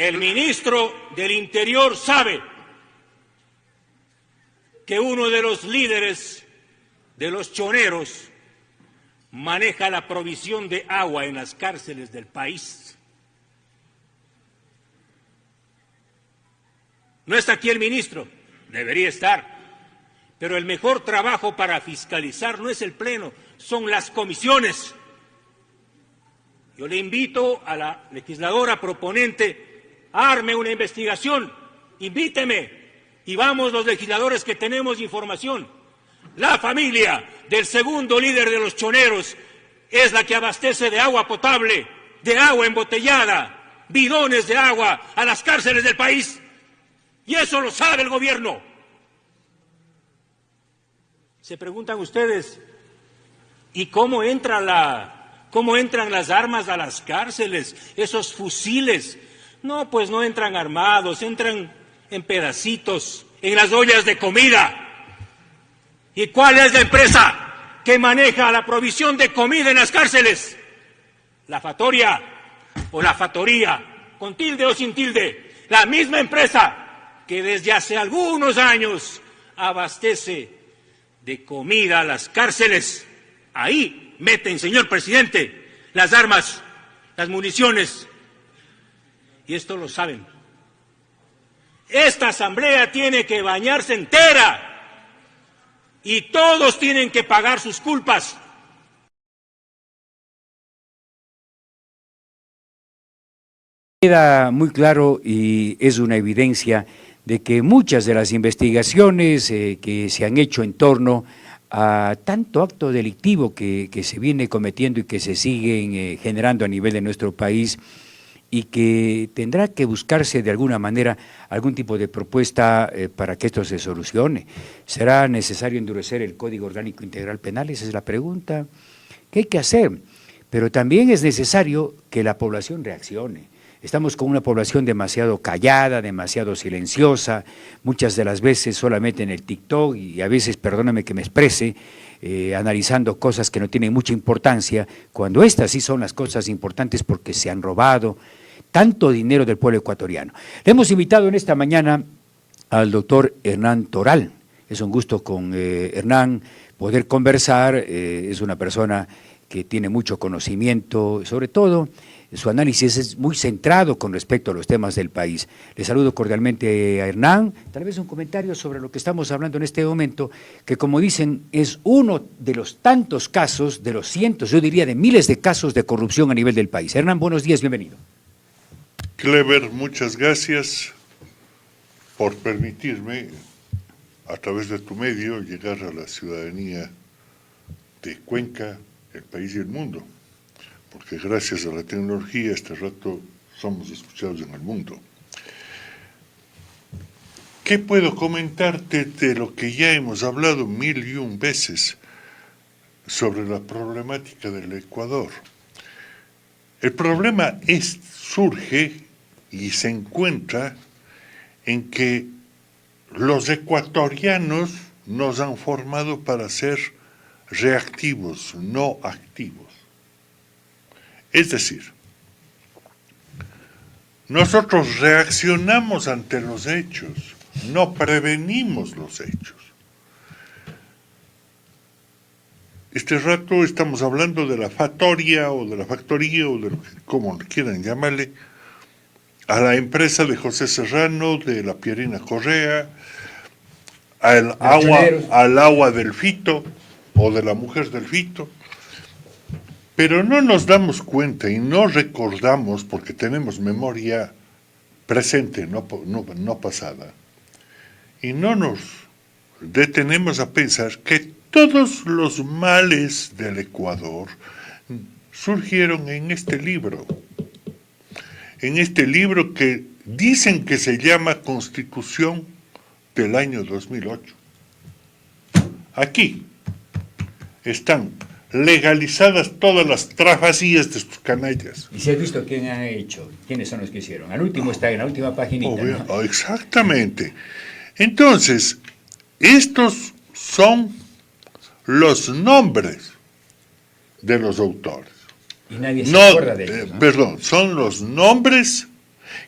El ministro del Interior sabe que uno de los líderes de los choneros maneja la provisión de agua en las cárceles del país. No está aquí el ministro, debería estar, pero el mejor trabajo para fiscalizar no es el Pleno, son las comisiones. Yo le invito a la legisladora proponente, arme una investigación, invíteme, y vamos los legisladores que tenemos información. La familia del segundo líder de los choneros es la que abastece de agua potable, de agua embotellada, bidones de agua a las cárceles del país. Y eso lo sabe el gobierno. Se preguntan ustedes, ¿y cómo entran las armas a las cárceles? Esos fusiles. No, pues no entran armados, entran en pedacitos, en las ollas de comida. ¿Y cuál es la empresa que maneja la provisión de comida en las cárceles? La Fatoria o la Fatoría, con tilde o sin tilde. La misma empresa que desde hace algunos años abastece de comida a las cárceles. Ahí meten, señor presidente, las armas, las municiones. Y esto lo saben. Esta asamblea tiene que bañarse entera. Y todos tienen que pagar sus culpas. Queda muy claro y es una evidencia de que muchas de las investigaciones que se han hecho en torno a tanto acto delictivo que se viene cometiendo y que se siguen generando a nivel de nuestro país, y que tendrá que buscarse de alguna manera algún tipo de propuesta para que esto se solucione. ¿Será necesario endurecer el Código Orgánico Integral Penal? Esa es la pregunta. ¿Qué hay que hacer? Pero también es necesario que la población reaccione. Estamos con una población demasiado callada, demasiado silenciosa, muchas de las veces solamente en el TikTok, y a veces, perdóname que me exprese, analizando cosas que no tienen mucha importancia, cuando estas sí son las cosas importantes porque se han robado tanto dinero del pueblo ecuatoriano. Le hemos invitado en esta mañana al doctor Hernán Toral. Es un gusto con Hernán poder conversar, es una persona que tiene mucho conocimiento, sobre todo su análisis es muy centrado con respecto a los temas del país. Le saludo cordialmente a Hernán. Tal vez un comentario sobre lo que estamos hablando en este momento, que como dicen es uno de los tantos casos, de los cientos, yo diría de miles de casos de corrupción a nivel del país. Hernán, buenos días, bienvenido. Clever, muchas gracias por permitirme, a través de tu medio, llegar a la ciudadanía de Cuenca, el país y el mundo. Porque gracias a la tecnología, este rato somos escuchados en el mundo. ¿Qué puedo comentarte de lo que ya hemos hablado 1001 veces sobre la problemática del Ecuador? El problema surge y se encuentra en que los ecuatorianos nos han formado para ser reactivos, no activos. Es decir, nosotros reaccionamos ante los hechos, no prevenimos los hechos. Este rato estamos hablando de la Fatoria o de la Factoría o de lo que, como quieran llamarle, a la empresa de José Serrano, de la Pierina Correa, al agua del Fito o de la mujer del Fito. Pero no nos damos cuenta y no recordamos, porque tenemos memoria presente, no pasada, y no nos detenemos a pensar que todos los males del Ecuador surgieron en este libro que dicen que se llama Constitución del año 2008. Aquí están legalizadas todas las trafacías de estos canallas. ¿Y se ha visto quién ha hecho? ¿Quiénes son los que hicieron? Al último está en la última paginita, ¿no? Exactamente. Entonces, estos son los nombres de los autores. Y nadie se acuerda de ellos, ¿no? Perdón, son los nombres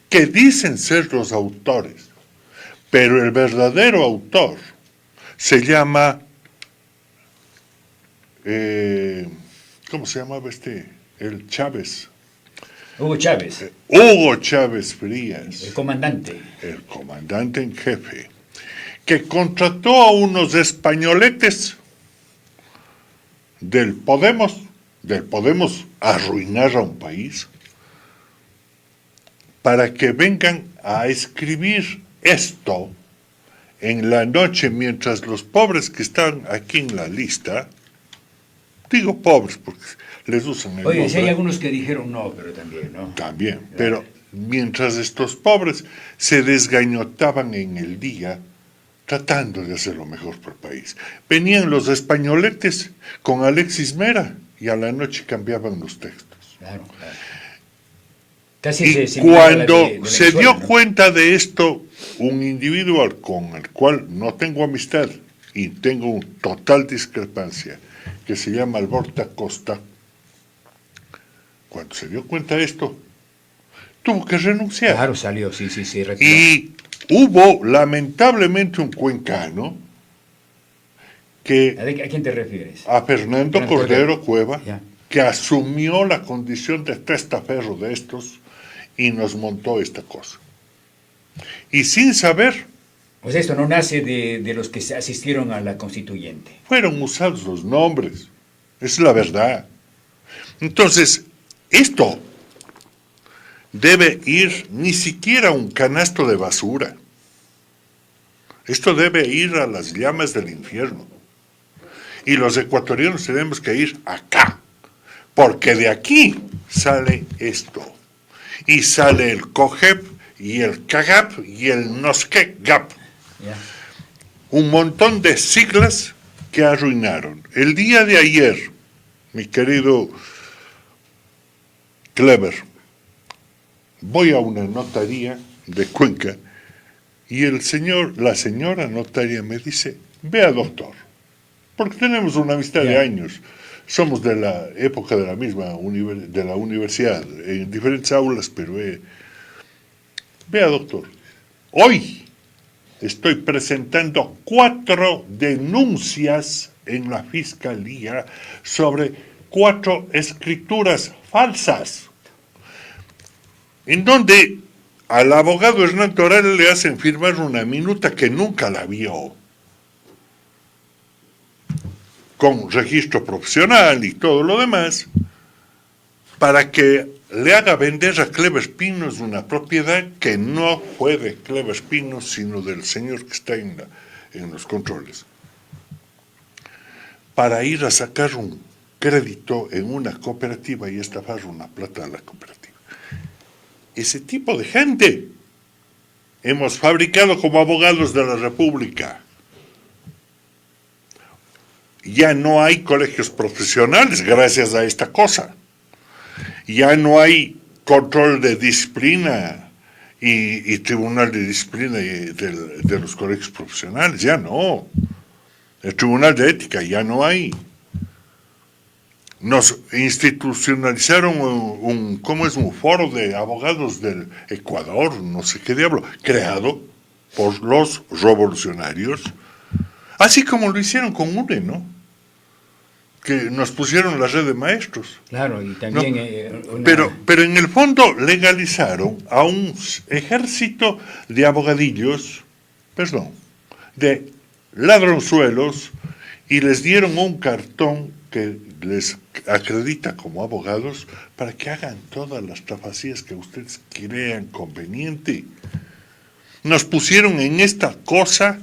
que dicen ser los autores, pero el verdadero autor se llama, ¿cómo se llamaba el Chávez? Hugo Chávez. Hugo Chávez Frías. El comandante. El comandante en jefe, que contrató a unos españoletes del Podemos arruinar a un país, para que vengan a escribir esto en la noche mientras los pobres que están aquí en la lista, digo pobres porque les usan el Oye, nombre. si hay algunos que dijeron no, pero también, ¿no? También, pero mientras estos pobres se desgañotaban en el día tratando de hacer lo mejor por el país, venían los españoletes con Alexis Mera y a la noche cambiaban los textos. Claro, claro. Casi Y cuando de se Venezuela, dio ¿no? cuenta de esto, un individuo con el cual no tengo amistad y tengo una total discrepancia, que se llama Alborta Costa, cuando se dio cuenta de esto, tuvo que renunciar. Claro, salió, sí, retiró. Y hubo, lamentablemente, un cuencano que, ¿A quién te refieres? a Fernando Fernando Cordero Cueva, Ya. que asumió la condición de testaferro de estos y nos montó esta cosa. Y sin saber, Pues esto no nace de los que asistieron a la constituyente. fueron usados los nombres. Es la verdad. Entonces, esto debe ir ni siquiera a un canasto de basura. Esto debe ir a las llamas del infierno. Y los ecuatorianos tenemos que ir acá, porque de aquí sale esto. Y sale el COGEP y el CAGAP y el NOSQUE-GAP. ¿Ya? Un montón de siglas que arruinaron. El día de ayer, mi querido Clever, voy a una notaría de Cuenca y la señora notaria me dice, vea doctor, porque tenemos una amistad de años, somos de la época de la misma de la universidad, en diferentes aulas, pero vea doctor, hoy estoy presentando 4 denuncias en la fiscalía sobre 4 escrituras falsas, en donde al abogado Hernán Toral le hacen firmar una minuta que nunca la vio, con registro profesional y todo lo demás, para que le haga vender a Clever Pinos una propiedad que no fue de Clever Pinos, sino del señor que está en los controles, para ir a sacar un crédito en una cooperativa y estafar una plata a la cooperativa. Ese tipo de gente hemos fabricado como abogados de la República. Ya no hay colegios profesionales gracias a esta cosa. Ya no hay control de disciplina y tribunal de disciplina de los colegios profesionales, ya no. El tribunal de ética ya no hay. Nos institucionalizaron un foro de abogados del Ecuador, no sé qué diablo, creado por los revolucionarios, así como lo hicieron con UNE, ¿no? Que nos pusieron la red de maestros. Claro, y también... ¿No? Pero en el fondo legalizaron a un ejército de abogadillos, de ladronzuelos, y les dieron un cartón que les acredita como abogados para que hagan todas las trafacías que ustedes crean conveniente. Nos pusieron en esta cosa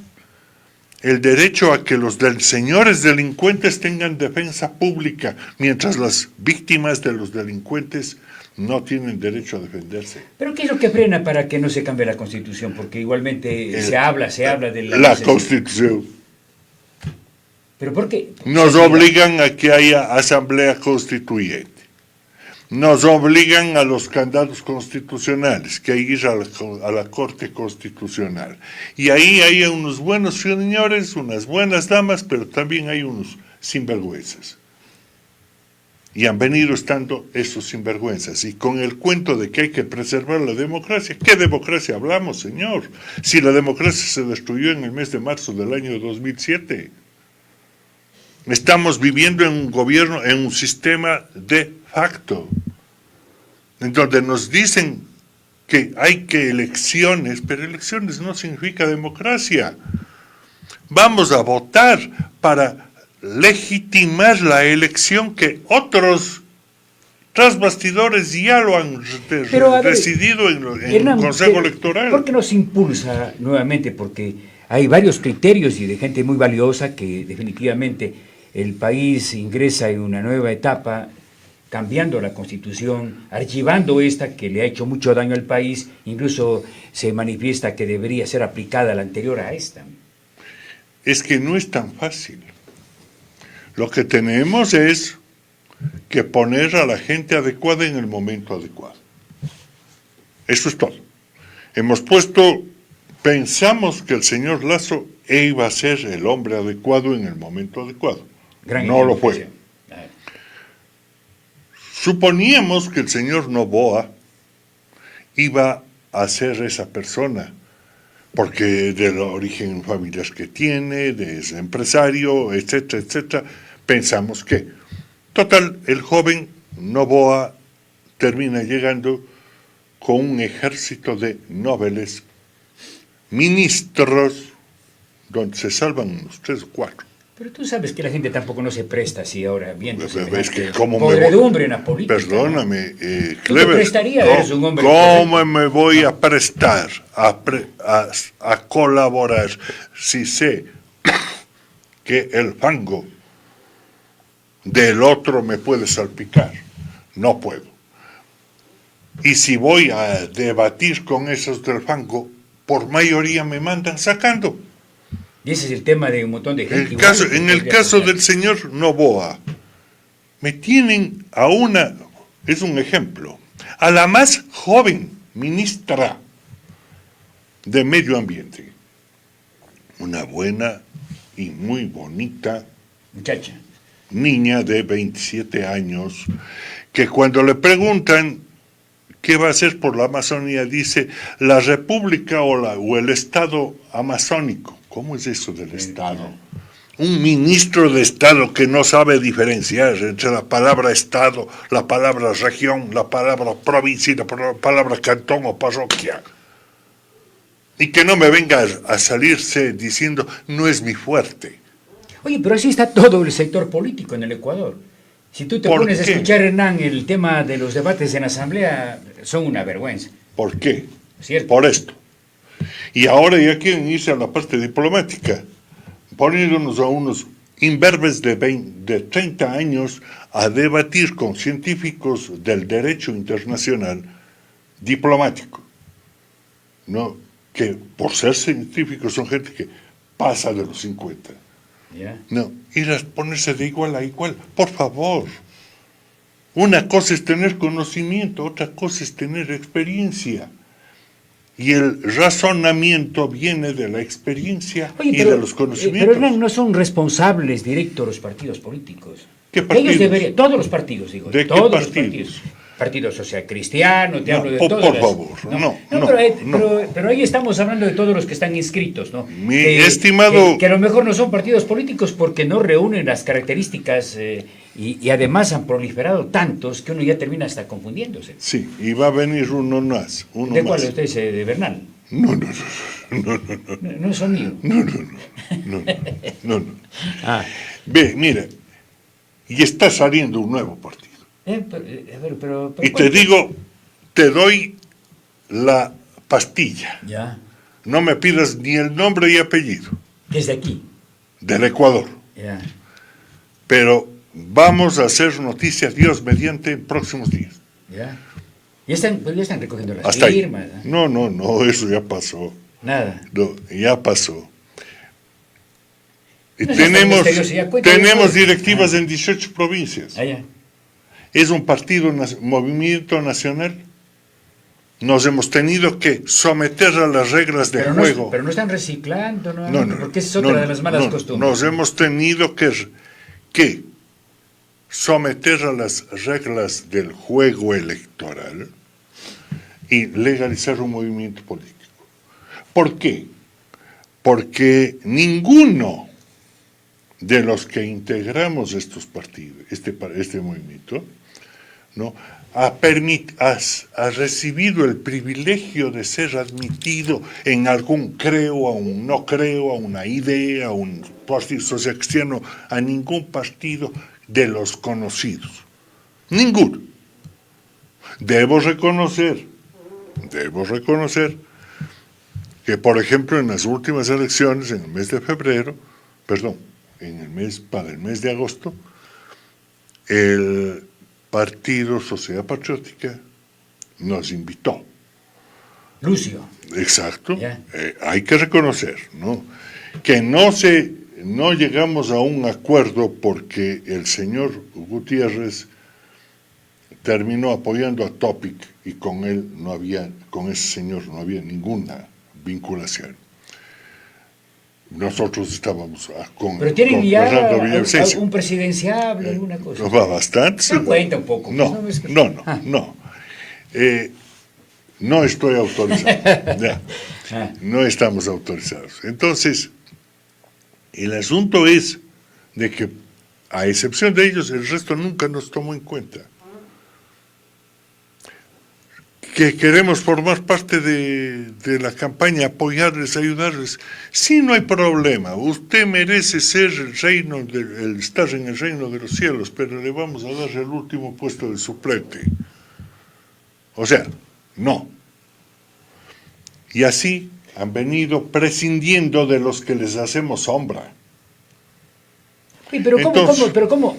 el derecho a que los señores delincuentes tengan defensa pública, mientras las víctimas de los delincuentes no tienen derecho a defenderse. ¿Pero qué es lo que frena para que no se cambie la Constitución? Porque igualmente se habla de la Constitución. ¿Pero por qué? Nos obligan a que haya asamblea constituyente. Nos obligan a los candados constitucionales, que hay que ir a la Corte Constitucional. Y ahí hay unos buenos señores, unas buenas damas, pero también hay unos sinvergüenzas. Y han venido estando esos sinvergüenzas. Y con el cuento de que hay que preservar la democracia, ¿qué democracia hablamos, señor? Si la democracia se destruyó en el mes de marzo del año 2007. Estamos viviendo en un gobierno, en un sistema de facto, en donde nos dicen que hay que elecciones, pero elecciones no significa democracia. Vamos a votar para legitimar la elección que otros tras bastidores ya lo han decidido en el Consejo Electoral. ¿Por qué nos impulsa nuevamente? Porque hay varios criterios y de gente muy valiosa que definitivamente el país ingresa en una nueva etapa, cambiando la Constitución, archivando esta que le ha hecho mucho daño al país, incluso se manifiesta que debería ser aplicada la anterior a esta. Es que no es tan fácil. Lo que tenemos es que poner a la gente adecuada en el momento adecuado. Eso es todo. Pensamos que el señor Lasso iba a ser el hombre adecuado en el momento adecuado. No lo fue. Suponíamos que el señor Noboa iba a ser esa persona, porque del origen familiar que tiene, de ese empresario, etcétera, etcétera, pensamos que, total, el joven Noboa termina llegando con un ejército de nobles, ministros, donde se salvan unos 3 o 4. Pero tú sabes que la gente tampoco no se presta así ahora, viendo Es que podredumbre en la política. Perdóname, Clever, prestaría un hombre ¿cómo me voy a prestar a colaborar si sé que el fango del otro me puede salpicar? No puedo. Y si voy a debatir con esos del fango, por mayoría me mandan sacando. Y ese es el tema de un montón de gente. En el caso del señor Noboa, me tienen es un ejemplo, a la más joven ministra de Medio Ambiente. Una buena y muy bonita muchacha, niña de 27 años, que cuando le preguntan qué va a hacer por la Amazonía, dice la República o el Estado amazónico. ¿Cómo es eso del Estado? Un ministro de Estado que no sabe diferenciar entre la palabra Estado, la palabra región, la palabra provincia y la palabra cantón o parroquia. Y que no me venga a salirse diciendo, no es mi fuerte. Oye, pero así está todo el sector político en el Ecuador. Si tú te pones a escuchar, Hernán, el tema de los debates en la Asamblea, son una vergüenza. ¿Por qué? ¿Cierto? Por esto. Y ahora ya quieren irse a la parte diplomática, poniéndonos a unos imberbes de 30 años a debatir con científicos del derecho internacional diplomático, ¿no? Que por ser científicos son gente que pasa de los 50. Yeah. No, ir a ponerse de igual a igual, por favor. Una cosa es tener conocimiento, otra cosa es tener experiencia. Y el razonamiento viene de la experiencia de los conocimientos. Pero no son responsables directos los partidos políticos. ¿Qué partidos? Ellos deberían, todos los partidos, digo. ¿De todos qué los partidos? Partido Social Cristiano, te hablo de todos. Por favor, no. Pero ahí estamos hablando de todos los que están inscritos, ¿no? Mi estimado... Que a lo mejor no son partidos políticos porque no reúnen las características y además han proliferado tantos que uno ya termina hasta confundiéndose. Sí, y va a venir uno más. ¿De cuál usted dice? ¿De Bernal? No. No es mío. No. Ve, mira, y está saliendo un nuevo partido. Pero y te digo, te doy la pastilla. Ya. No me pidas ni el nombre y apellido. Desde aquí. Del Ecuador. Ya. Pero vamos a hacer noticias, Dios mediante, en próximos días. Ya. Ya están recogiendo las hasta firmas. Ahí. No, eso ya pasó. Nada. No, ya pasó. Y No, tenemos directivas en 18 provincias. Ya. Es un movimiento nacional. Nos hemos tenido que someter a las reglas del juego. Pero no están reciclando, ¿no? Porque esa es otra de las malas costumbres. Nos hemos tenido que someter a las reglas del juego electoral y legalizar un movimiento político. ¿Por qué? Porque ninguno de los que integramos estos partidos, este movimiento, ¿no?, ha recibido el privilegio de ser admitido en algún creo, a un no creo, a una idea, a un partido social cristiano, a ningún partido de los conocidos. Ninguno. Debo reconocer que, por ejemplo, en las últimas elecciones, en el mes de febrero, para el mes de agosto, el Partido Sociedad Patriótica nos invitó. Lucio. Exacto. Hay que reconocer, ¿no?, que no llegamos a un acuerdo porque el señor Gutiérrez terminó apoyando a Topic y con ese señor no había ninguna vinculación. Nosotros estábamos Pero tienen ya un presidenciable, alguna cosa. Va bastante. Se cuenta un poco. No. No estoy autorizado. No estamos autorizados. Entonces, el asunto es de que, a excepción de ellos, el resto nunca nos tomó en cuenta. Que queremos formar parte de la campaña, apoyarles, ayudarles. Sí, no hay problema. Usted merece ser estar en el reino de los cielos, pero le vamos a dar el último puesto de suplente. O sea, no. Y así han venido prescindiendo de los que les hacemos sombra. Sí, pero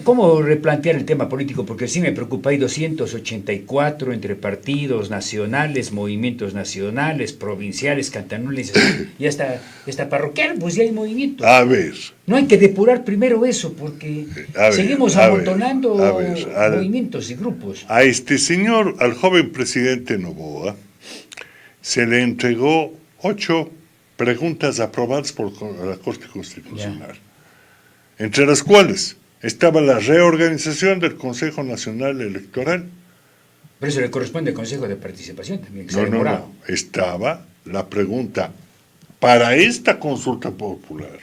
¿cómo replantear el tema político? Porque sí me preocupa, hay 284 entre partidos nacionales, movimientos nacionales, provinciales, cantonales, y hasta parroquial, pues ya hay movimientos. A ver. No hay que depurar primero eso, porque seguimos amontonando movimientos y grupos. A este señor, al joven presidente Noboa, se le entregó 8 preguntas aprobadas por la Corte Constitucional. Ya. Entre las cuales estaba la reorganización del Consejo Nacional Electoral. Pero eso le corresponde al Consejo de Participación también, que se ha demorado. No. Estaba la pregunta para esta consulta popular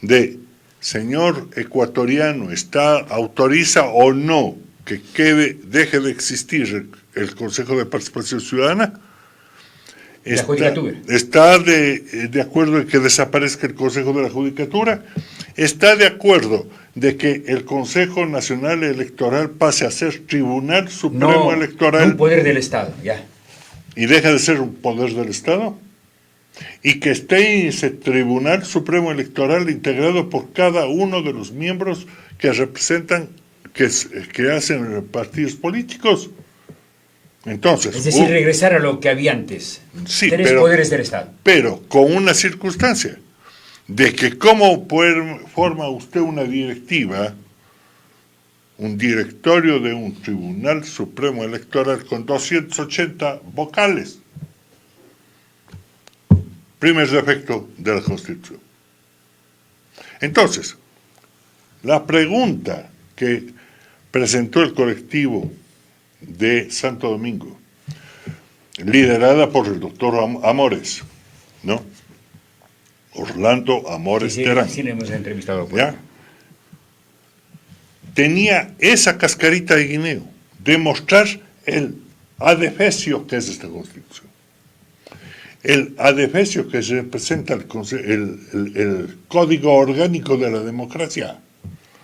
de, señor ecuatoriano, ¿autoriza o no que deje de existir el Consejo de Participación Ciudadana? La Judicatura. ¿Está de acuerdo en que desaparezca el Consejo de la Judicatura? ¿Está de acuerdo de que el Consejo Nacional Electoral pase a ser Tribunal Supremo Electoral? Un poder del Estado, ya. ¿Y deja de ser un poder del Estado? Y que esté ese Tribunal Supremo Electoral integrado por cada uno de los miembros que representan, que hacen partidos políticos. Entonces, es decir, regresar a lo que había antes. Sí, 3 poderes del Estado. Pero con una circunstancia, de que cómo forma usted una directiva, un directorio de un Tribunal Supremo Electoral con 280 vocales. Primer defecto de la Constitución. Entonces, la pregunta que presentó el colectivo de Santo Domingo, liderada por el doctor Amores, ¿no? Orlando Amores Terán. Sí, le hemos entrevistado. ¿Ya? Tenía esa cascarita de guineo, demostrar el adefesio que es esta Constitución. El adefesio que representa el código orgánico de la democracia.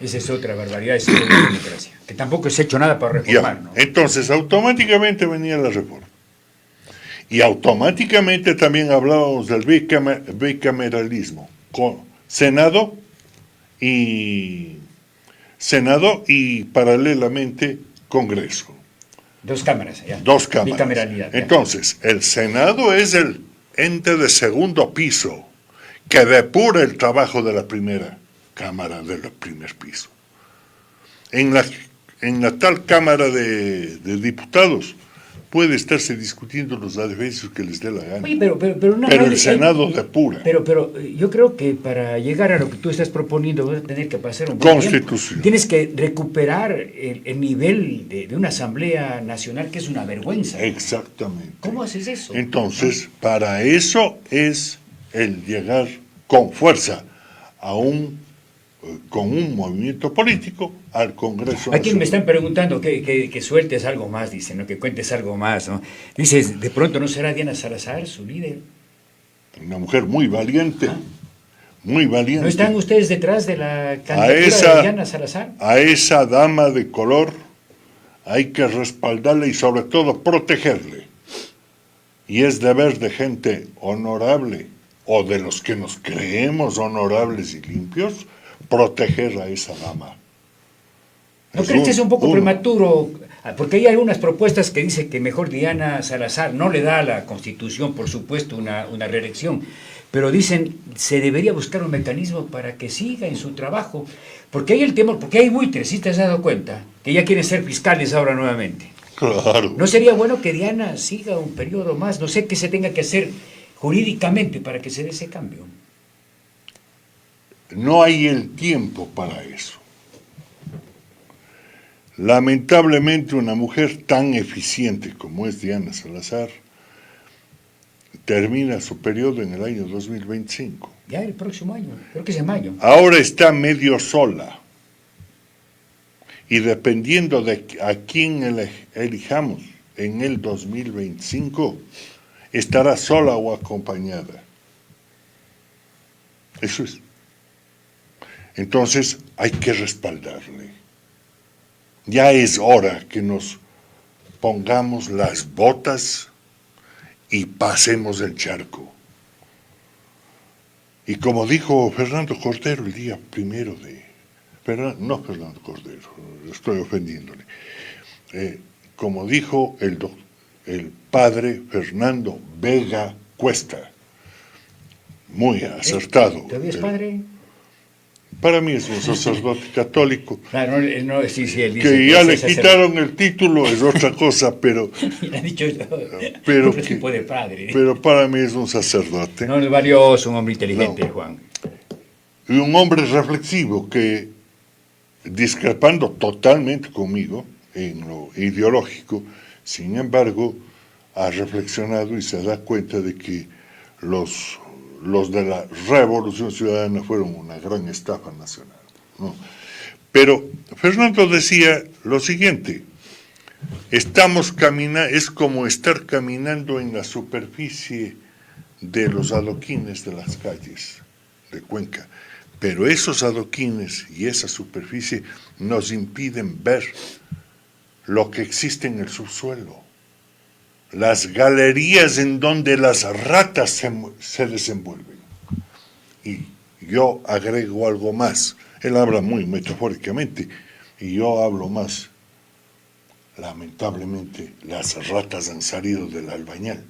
Esa es otra barbaridad, esa es la democracia, que tampoco se ha hecho nada para reformar, ¿no? Entonces, automáticamente venía la reforma. Y automáticamente también hablábamos del bicameralismo, con Senado y paralelamente Congreso. 2 cámaras, ya. 2 cámaras. Bicameralidad. Ya. Entonces, el Senado es el ente de segundo piso que depura el trabajo de la primera cámara del primer piso. En la tal Cámara de Diputados, puede estarse discutiendo los edificios que les dé la gana. Oye, pero Pero el Senado depura. Pero yo creo que para llegar a lo que tú estás proponiendo vas a tener que pasar un buen Constitución. tiempo. Tienes que recuperar el nivel de una Asamblea Nacional que es una vergüenza. Exactamente. ¿Cómo haces eso? Entonces, para eso es el llegar con fuerza con un movimiento político al Congreso Aquí Nacional. me están preguntando que sueltes algo más, dicen, ¿no? Que cuentes algo más, ¿no? Dices, de pronto no será Diana Salazar su líder. Una mujer muy valiente, muy valiente. ¿No están ustedes detrás de la candidatura de Diana Salazar? A esa dama de color hay que respaldarle y sobre todo protegerle. Y es deber de gente honorable o de los que nos creemos honorables y limpios proteger a esa dama. ¿No crees que es un poco prematuro? Porque hay algunas propuestas que dicen que mejor Diana Salazar no le da a la Constitución, por supuesto, una reelección, pero dicen se debería buscar un mecanismo para que siga en su trabajo, porque hay el temor, porque hay buitres, ¿sí te has dado cuenta? Que ya quieren ser fiscales ahora nuevamente. Claro. ¿No sería bueno que Diana siga un periodo más? No sé qué se tenga que hacer jurídicamente para que se dé ese cambio. No hay el tiempo para eso. Lamentablemente una mujer tan eficiente como es Diana Salazar termina su periodo en el año 2025. Ya el próximo año, creo que es en mayo. Ahora está medio sola. Y dependiendo de a quién elijamos en el 2025, estará sola o acompañada. Eso es. Entonces hay que respaldarle. Ya es hora que nos pongamos las botas y pasemos el charco. Y como dijo Fernando Cordero el día primero no Fernando Cordero, estoy ofendiéndole. Como dijo el padre Fernando Vega Cuesta, muy acertado. ¿Todavía es padre? Para mí es un sacerdote católico. Claro, no, sí, él dice Que ya le es quitaron el título es otra cosa, pero le han dicho pero otro tipo de padre. pero para mí es un sacerdote. No, es valioso, un hombre inteligente, No. Juan. Y un hombre reflexivo que, discrepando totalmente conmigo en lo ideológico, sin embargo, ha reflexionado y se da cuenta de que los de la Revolución Ciudadana fueron una gran estafa nacional, ¿no? Pero Fernando decía lo siguiente: es como estar caminando en la superficie de los adoquines de las calles de Cuenca, pero esos adoquines y esa superficie nos impiden ver lo que existe en el subsuelo, las galerías en donde las ratas se desenvuelven. Y yo agrego algo más. Él habla muy metafóricamente y yo hablo más. Lamentablemente, las ratas han salido del Albañal,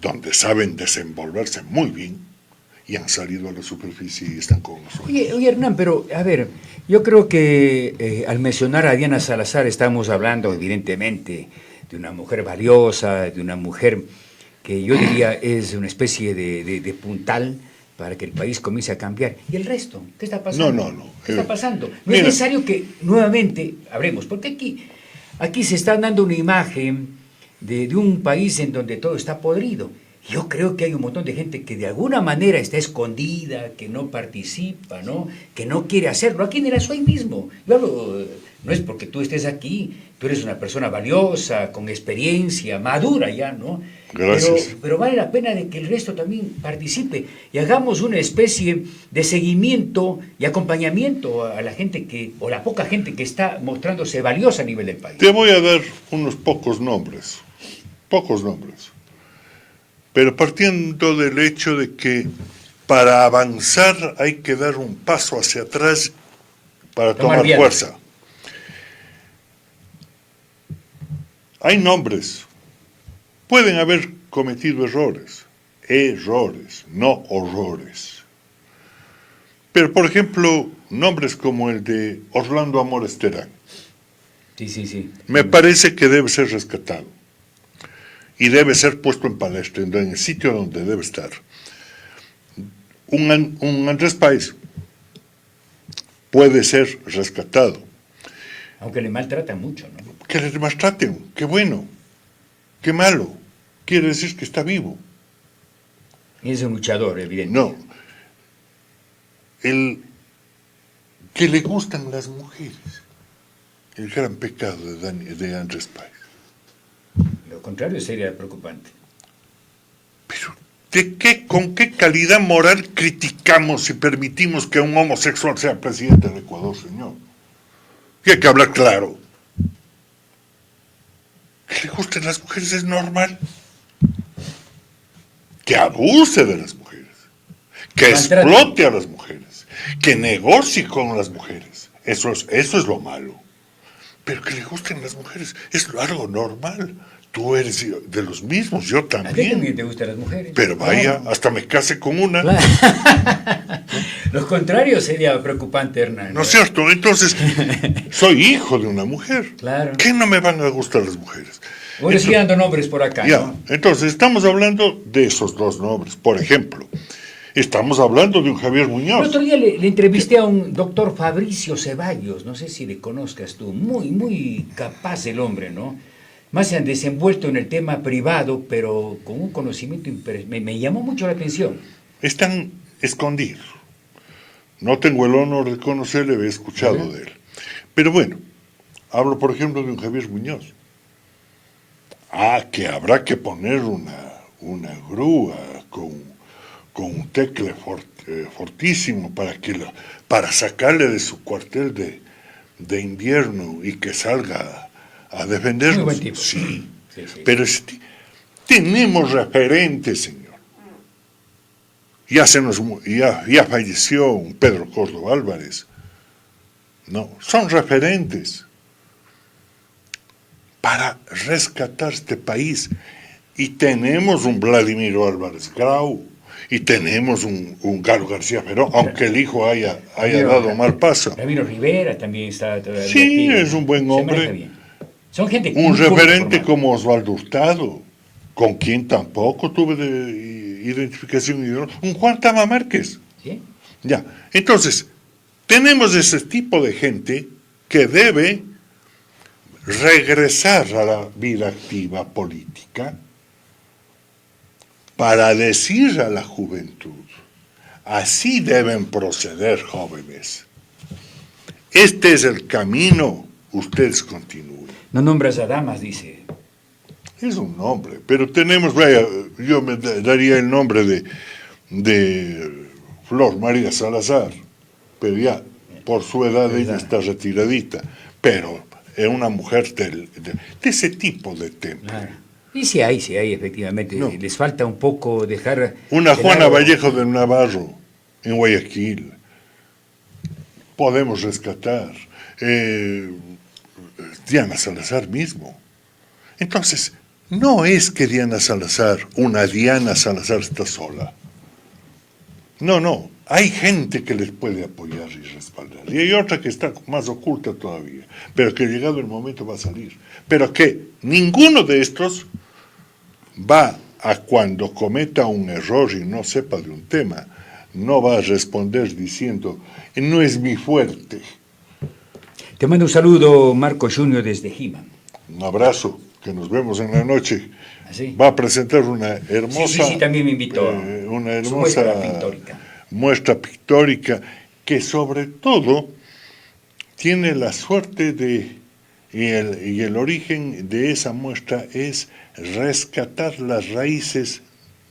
donde saben desenvolverse muy bien, y han salido a la superficie y están con nosotros. Oye, Hernán, pero a ver, yo creo que al mencionar a Diana Salazar estamos hablando evidentemente de una mujer valiosa, de una mujer que yo diría es una especie de puntal para que el país comience a cambiar. ¿Y el resto? ¿Qué está pasando? No. ¿Qué está pasando? No mira, es necesario que nuevamente hablemos, porque aquí se está dando una imagen de un país en donde todo está podrido. Yo creo que hay un montón de gente que de alguna manera está escondida, que no participa, ¿no? Que no quiere hacerlo. Aquí en el Azuay mismo. Yo hablo, no es porque tú estés aquí, tú eres una persona valiosa, con experiencia, madura ya, ¿no? Gracias. Pero vale la pena de que el resto también participe y hagamos una especie de seguimiento y acompañamiento a la gente o la poca gente que está mostrándose valiosa a nivel del país. Te voy a dar unos pocos nombres, pero partiendo del hecho de que para avanzar hay que dar un paso hacia atrás para tomar fuerza. Hay nombres, pueden haber cometido errores, no horrores. Pero, por ejemplo, nombres como el de Orlando Amores Terán. Sí. Me parece que debe ser rescatado. y debe ser puesto en palestra, en el sitio donde debe estar. Un Andrés Páez puede ser rescatado. Aunque le maltratan mucho, ¿no? Que le maltraten, qué bueno, qué malo. Quiere decir que está vivo. Es un luchador, evidente. No. El que le gustan las mujeres. El gran pecado de Andrés Páez. Lo contrario sería preocupante. Pero, ¿con qué calidad moral criticamos y permitimos que un homosexual sea presidente del Ecuador, señor? Y hay que hablar claro. Que le gusten las mujeres es normal. Que abuse de las mujeres. Que explote a las mujeres. Que negocie con las mujeres. Eso es lo malo. Pero que le gusten las mujeres es algo normal. Tú eres de los mismos, yo también. A ti también te gustan las mujeres. Pero vaya, hasta me case con una. Claro. Lo contrario sería preocupante, Hernán. ¿No es cierto? Entonces, soy hijo de una mujer. Claro. ¿Qué no me van a gustar las mujeres? Bueno, sigue dando nombres por acá, Ya, ¿no? entonces estamos hablando de esos dos nombres. Por ejemplo, estamos hablando de un Javier El Muñoz. otro día le entrevisté a un doctor Fabricio Ceballos, no sé si le conozcas tú, muy capaz el hombre, ¿no? Más se han desenvuelto en el tema privado, pero con un conocimiento me llamó mucho la atención. Están escondidos. No tengo el honor de conocerle, he escuchado de él. Pero bueno, hablo por ejemplo de un Javier Muñoz. Que habrá que poner una grúa con un tecle fortísimo para sacarle de su cuartel de invierno y que salga a defendernos. Muy buen tipo. Sí, sí. Pero tenemos referentes, señor. Ya falleció un Pedro Córdoba Álvarez. No, son referentes para rescatar este país. Y tenemos un Vladimir Álvarez Grau, y tenemos un Galo García Ferón, aunque el hijo haya dado mal paso. Ramiro Rivera también está todavía. Sí, es un buen hombre. Son gente un referente como Osvaldo Hurtado, con quien tampoco tuve identificación ideológica. Un Juan Tama Márquez. ¿Sí? Ya, entonces, tenemos ese tipo de gente que debe regresar a la vida activa política para decir a la juventud, así deben proceder, jóvenes. Este es el camino, ustedes continúen. No nombras a damas, dice. Es un nombre, pero tenemos, vaya, yo me daría el nombre de Flor María Salazar, pero ya, por su edad ella está retiradita, pero es una mujer de ese tipo de temple. Claro. Y sí hay, efectivamente. No. Les falta un poco dejar... Una Juana Vallejo del Navarro, en Guayaquil. Podemos rescatar. Diana Salazar mismo. Entonces, no es que una Diana Salazar está sola. No. Hay gente que les puede apoyar y respaldar. Y hay otra que está más oculta todavía, pero que llegado el momento va a salir. Pero que ninguno de estos va a, cuando cometa un error y no sepa de un tema, no va a responder diciendo, no es mi fuerte. Te mando un saludo, Marco Junior, desde Jima. Un abrazo, que nos vemos en la noche. ¿Así? Va a presentar una hermosa... Sí, también me invitó. Una hermosa muestra pictórica que sobre todo tiene la suerte y el origen de esa muestra es rescatar las raíces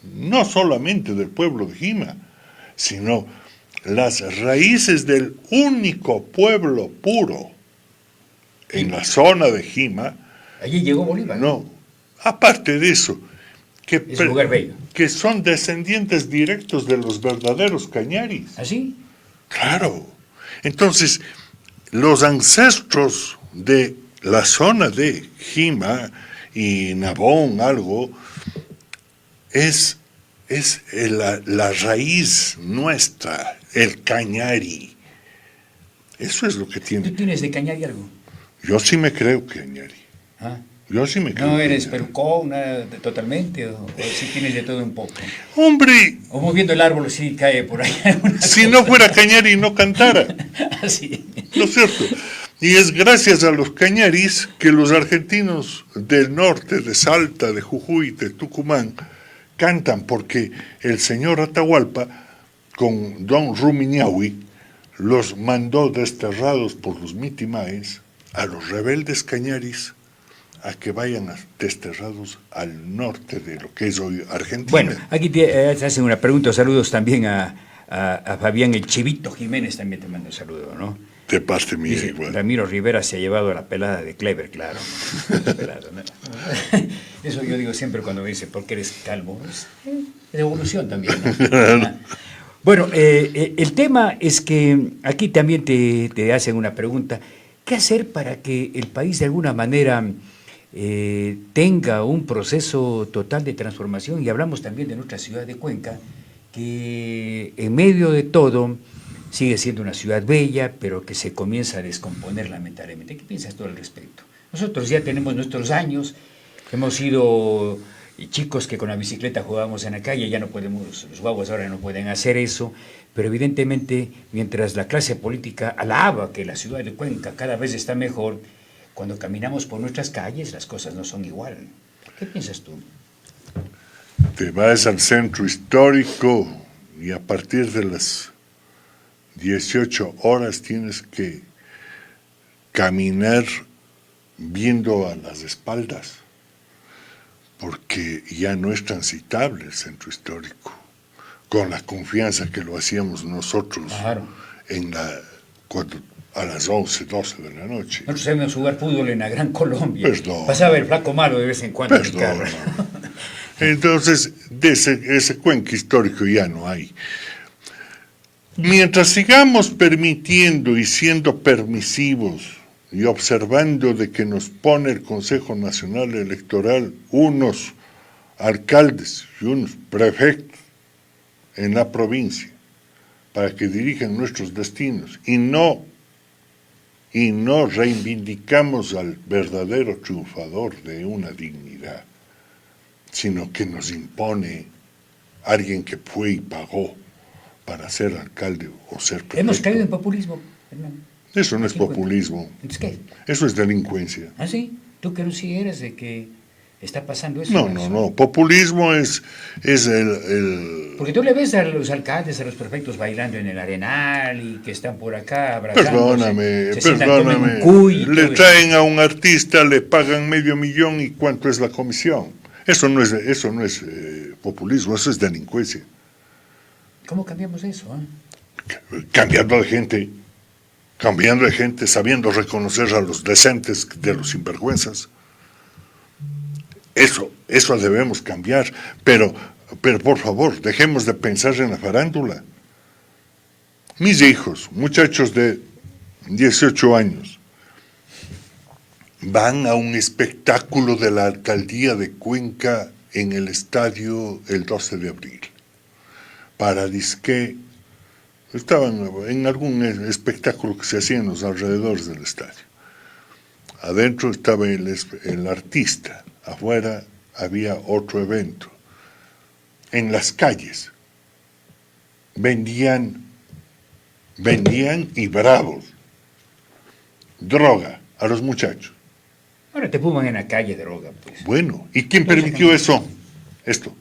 no solamente del pueblo de Jima, sino las raíces del único pueblo puro en la zona de Jima. Allí llegó Bolívar. No, aparte de eso, es un lugar bello. Que son descendientes directos de los verdaderos cañaris. ¿Así? Claro. Entonces, los ancestros de la zona de Jima y Nabón, algo, es la raíz nuestra, el cañari. Eso es lo que tiene. ¿Tú tienes de cañari algo? Yo sí me creo cañari. ¿Ah? Yo sí me creo. ¿No eres pelucón, totalmente? ¿O sí tienes de todo un poco? Hombre, O moviendo el árbol sí cae por ahí. si no fuera Cañari no cantara. Así. ¿No es cierto? Y es gracias a los Cañaris que los argentinos del norte, de Salta, de Jujuy, de Tucumán, cantan, porque el señor Atahualpa, con don Rumiñahui, los mandó desterrados por los mitimaes a los rebeldes Cañaris a que vayan desterrados al norte de lo que es hoy Argentina. Bueno, aquí te hacen una pregunta, saludos también a Fabián el Chivito Jiménez, también te mando un saludo, ¿no? De parte mía Dice, igual. Ramiro Rivera se ha llevado la pelada de Clever, claro. Pelado, ¿no? Eso yo digo siempre cuando me dice, ¿por qué eres calvo? Es evolución también, ¿no? Bueno, el tema es que aquí también te hacen una pregunta. ¿Qué hacer para que el país de alguna manera tenga un proceso total de transformación? Y hablamos también de nuestra ciudad de Cuenca, que en medio de todo sigue siendo una ciudad bella, pero que se comienza a descomponer lamentablemente. ¿Qué piensas tú al respecto? Nosotros ya tenemos nuestros años, hemos sido chicos que con la bicicleta jugábamos en la calle, ya no podemos, los guaguas ahora no pueden hacer eso, pero evidentemente mientras la clase política alaba que la ciudad de Cuenca cada vez está mejor, cuando caminamos por nuestras calles las cosas no son igual. ¿Qué piensas tú? Te vas al centro histórico y a partir de las 18 horas tienes que caminar viendo a las espaldas, porque ya no es transitable el centro histórico, con la confianza que lo hacíamos nosotros Claro. a las 11, 12 de la noche. Nosotros sabemos jugar fútbol en la Gran Colombia. Perdón. Pasaba el flaco malo de vez en cuando en mi carro. Entonces, de ese Cuenca histórico ya no hay. Mientras sigamos permitiendo y siendo permisivos y observando de que nos pone el Consejo Nacional Electoral unos alcaldes y unos prefectos en la provincia para que dirijan nuestros destinos y no reivindicamos al verdadero triunfador de una dignidad, sino que nos impone alguien que fue y pagó para ser alcalde o ser prefecto. Hemos caído en populismo, Fernando. Eso no es populismo. ¿Entonces qué? Eso es delincuencia. ¿Ah, sí? ¿Tú que no sí eres de que está pasando eso? No. Populismo es el... Porque tú le ves a los alcaldes, a los prefectos bailando en el Arenal y que están por acá abrazándose. Perdóname. Le traen a un artista, le pagan $500,000 y ¿cuánto es la comisión? Eso no es populismo, eso es delincuencia. ¿Cómo cambiamos eso? Cambiando de gente, sabiendo reconocer a los decentes de los sinvergüenzas. Eso debemos cambiar, pero por favor, dejemos de pensar en la farándula. Mis hijos, muchachos de 18 años, van a un espectáculo de la alcaldía de Cuenca en el estadio el 12 de abril. Para disque estaban en algún espectáculo que se hacía en los alrededores del estadio. Adentro estaba el artista, afuera había otro evento. En las calles vendían y bravos droga a los muchachos. Ahora te fuman en la calle droga, pues. Bueno, ¿y quién permitió eso? Esto.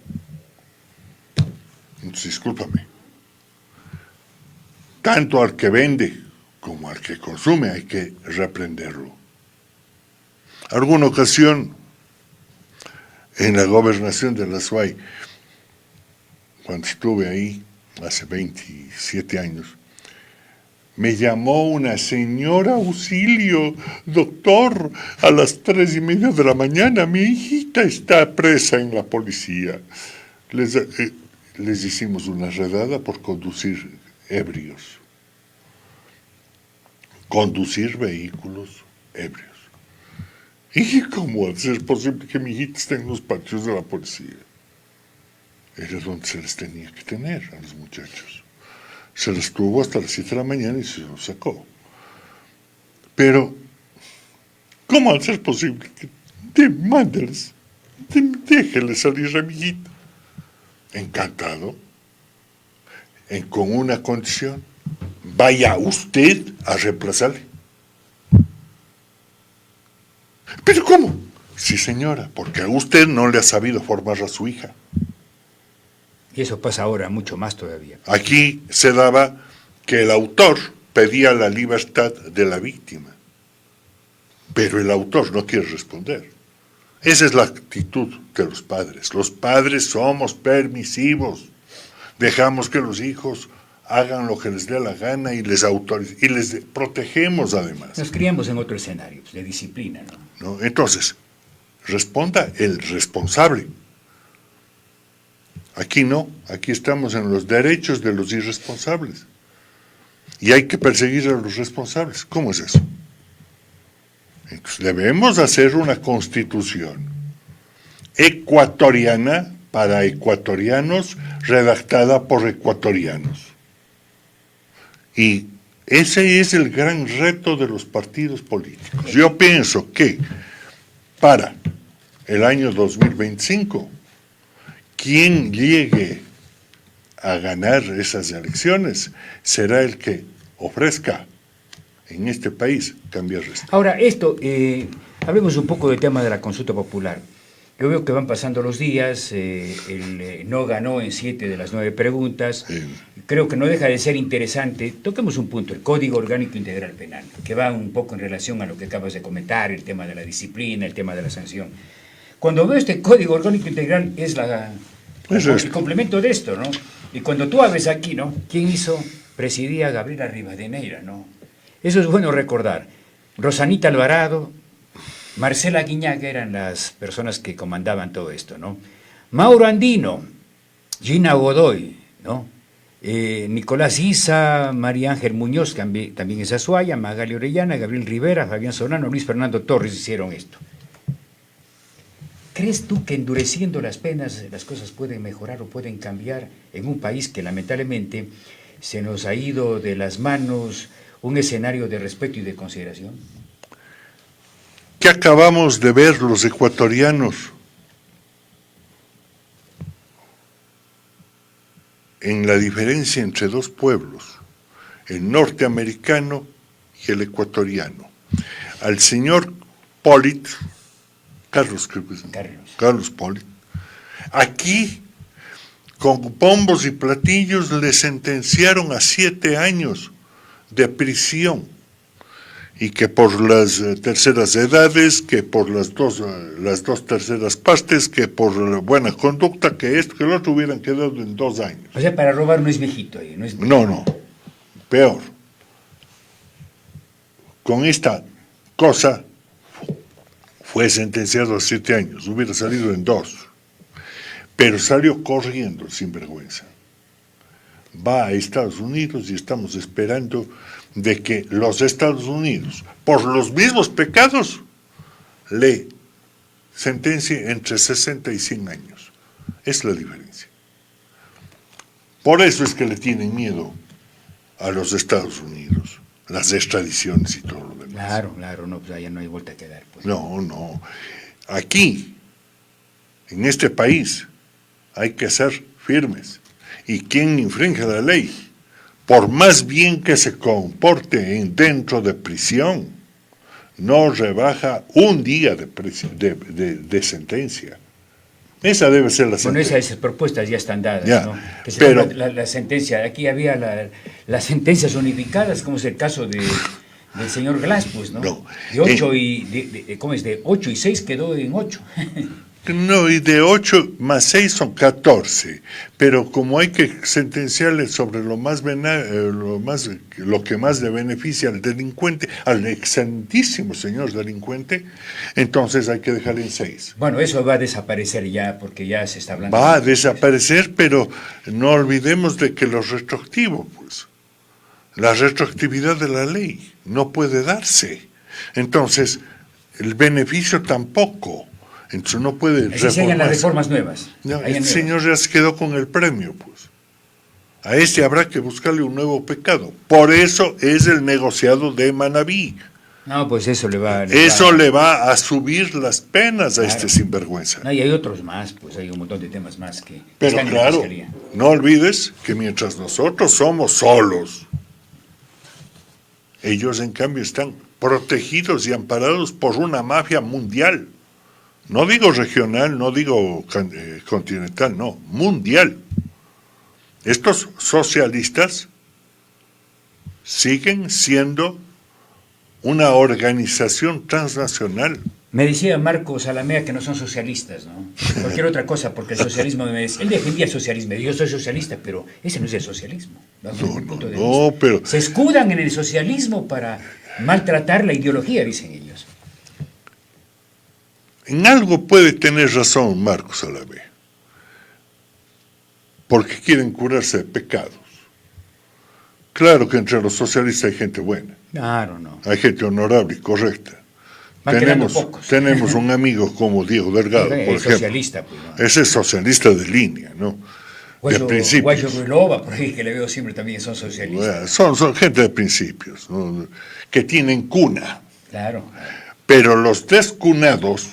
Entonces, discúlpame. Tanto al que vende como al que consume hay que reprenderlo. Alguna ocasión, en la gobernación de la SUAY, cuando estuve ahí, hace 27 años, me llamó una señora auxilio, doctor, a las 3:30 de la mañana, mi hijita está presa en la policía. Les hicimos una redada por conducir ebrios. Conducir vehículos ebrios. ¿Y cómo es posible que mi hijita esté en los patios de la policía? Era donde se les tenía que tener a los muchachos. Se les tuvo hasta las 7 de la mañana y se los sacó. Pero, ¿cómo al ser posible Mándeles, déjele salir, amiguito. Encantado. Con una condición. Vaya usted a reemplazarle. ¿Pero cómo? Sí, señora, porque a usted no le ha sabido formar a su hija. Y eso pasa ahora mucho más todavía. Aquí se daba que el autor pedía la libertad de la víctima, pero el autor no quiere responder. Esa es la actitud de los padres. Los padres somos permisivos. Dejamos que los hijos hagan lo que les dé la gana y les protegemos además. Nos criamos en otro escenario, pues, de disciplina, ¿no? Entonces, responda el responsable. Aquí no, aquí estamos en los derechos de los irresponsables. Y hay que perseguir a los responsables. ¿Cómo es eso? Entonces, debemos hacer una constitución ecuatoriana para ecuatorianos, redactada por ecuatorianos. Y ese es el gran reto de los partidos políticos. Yo pienso que para el año 2025, quien llegue a ganar esas elecciones será el que ofrezca en este país cambiar esto. Ahora, hablemos un poco del tema de la consulta popular. Yo veo que van pasando los días, no ganó en 7 de las 9 preguntas. Creo que no deja de ser interesante. Toquemos un punto, el Código Orgánico Integral Penal, que va un poco en relación a lo que acabas de comentar, el tema de la disciplina, el tema de la sanción. Cuando veo este Código Orgánico Integral es el complemento de esto, ¿no? Y cuando tú hablas aquí, ¿no? ¿Quién presidía a Gabriela Rivadeneira, ¿no? Eso es bueno recordar. Rosanita Alvarado, Marcela Guiñaga eran las personas que comandaban todo esto, ¿no? Mauro Andino, Gina Godoy, ¿no? Nicolás Isa, María Ángel Muñoz, también es Azuaya, Magali Orellana, Gabriel Rivera, Fabián Solano, Luis Fernando Torres hicieron esto. ¿Crees tú que endureciendo las penas las cosas pueden mejorar o pueden cambiar en un país que lamentablemente se nos ha ido de las manos un escenario de respeto y de consideración? ¿Qué acabamos de ver los ecuatorianos en la diferencia entre dos pueblos, el norteamericano y el ecuatoriano? Al señor Pollitt, Carlos Pollitt, aquí con bombos y platillos le sentenciaron a 7 años de prisión, y que por las terceras edades, que por las dos terceras partes, que por la buena conducta, que esto, que el otro hubieran quedado en 2 años. O sea, para robar no es viejito ahí, ¿no es viejito? No, peor. Con esta cosa fue sentenciado a 7 años, hubiera salido en 2, pero salió corriendo, sin vergüenza. Va a Estados Unidos y estamos esperando de que los Estados Unidos, por los mismos pecados, le sentencie entre 60 y 100 años. Es la diferencia. Por eso es que le tienen miedo a los Estados Unidos, las extradiciones y todo lo demás. Claro, no, pues allá no hay vuelta a quedar. Pues. No. Aquí, en este país, hay que ser firmes. Y quien infringe la ley, por más bien que se comporte dentro de prisión, no rebaja un día de sentencia. Esa debe ser la sentencia. Bueno, esas propuestas ya están dadas, ya, ¿no? Que se pero la sentencia, aquí había las sentencias unificadas, como es el caso del señor Glass, pues, ¿no? No. De 8 ¿cómo es? De 8 y 6 quedó en 8. No, y de 8 más 6 son 14, pero como hay que sentenciarle sobre lo que más le beneficia al delincuente, al excelentísimo señor delincuente, entonces hay que dejarle en 6. Bueno, eso va a desaparecer ya, porque ya se está hablando. Va a desaparecer, pero no olvidemos de que lo retroactivo, pues, la retroactividad de la ley no puede darse. Entonces, el beneficio tampoco. Entonces no puede reformarse. Así se hayan las reformas nuevas. No, el señor ya se quedó con el premio, pues. A este habrá que buscarle un nuevo pecado. Por eso es el negociado de Manabí. No, pues eso Eso le va a subir las penas a Claro. este sinvergüenza. No, y hay otros más, pues hay un montón de temas más que Pero están en la claro, fiscalía. no olvides que mientras nosotros somos solos, ellos en cambio están protegidos y amparados por una mafia mundial. No digo regional, no digo continental, no, mundial. Estos socialistas siguen siendo una organización transnacional. Me decía Marcos Alamea que no son socialistas, ¿no? Cualquier otra cosa, porque el socialismo él defendía el socialismo. Yo soy socialista, pero ese no es el socialismo. Bajo mi punto de vista. Pero Se escudan en el socialismo para maltratar la ideología, dicen ellos. en algo puede tener razón Marcos Alamea, porque quieren curarse de pecados. Claro que entre los socialistas hay gente buena, Claro, no. hay gente honorable y correcta. Van quedando pocos. Tenemos un amigo como Diego Delgado, por Es ejemplo. socialista, pues, ¿no? Ese es socialista de línea, ¿no? De Guayo principios. Ruelova, por ahí que le veo siempre también son socialistas. Bueno, son gente de principios, ¿no? Que tienen cuna. Claro. Pero los descunados,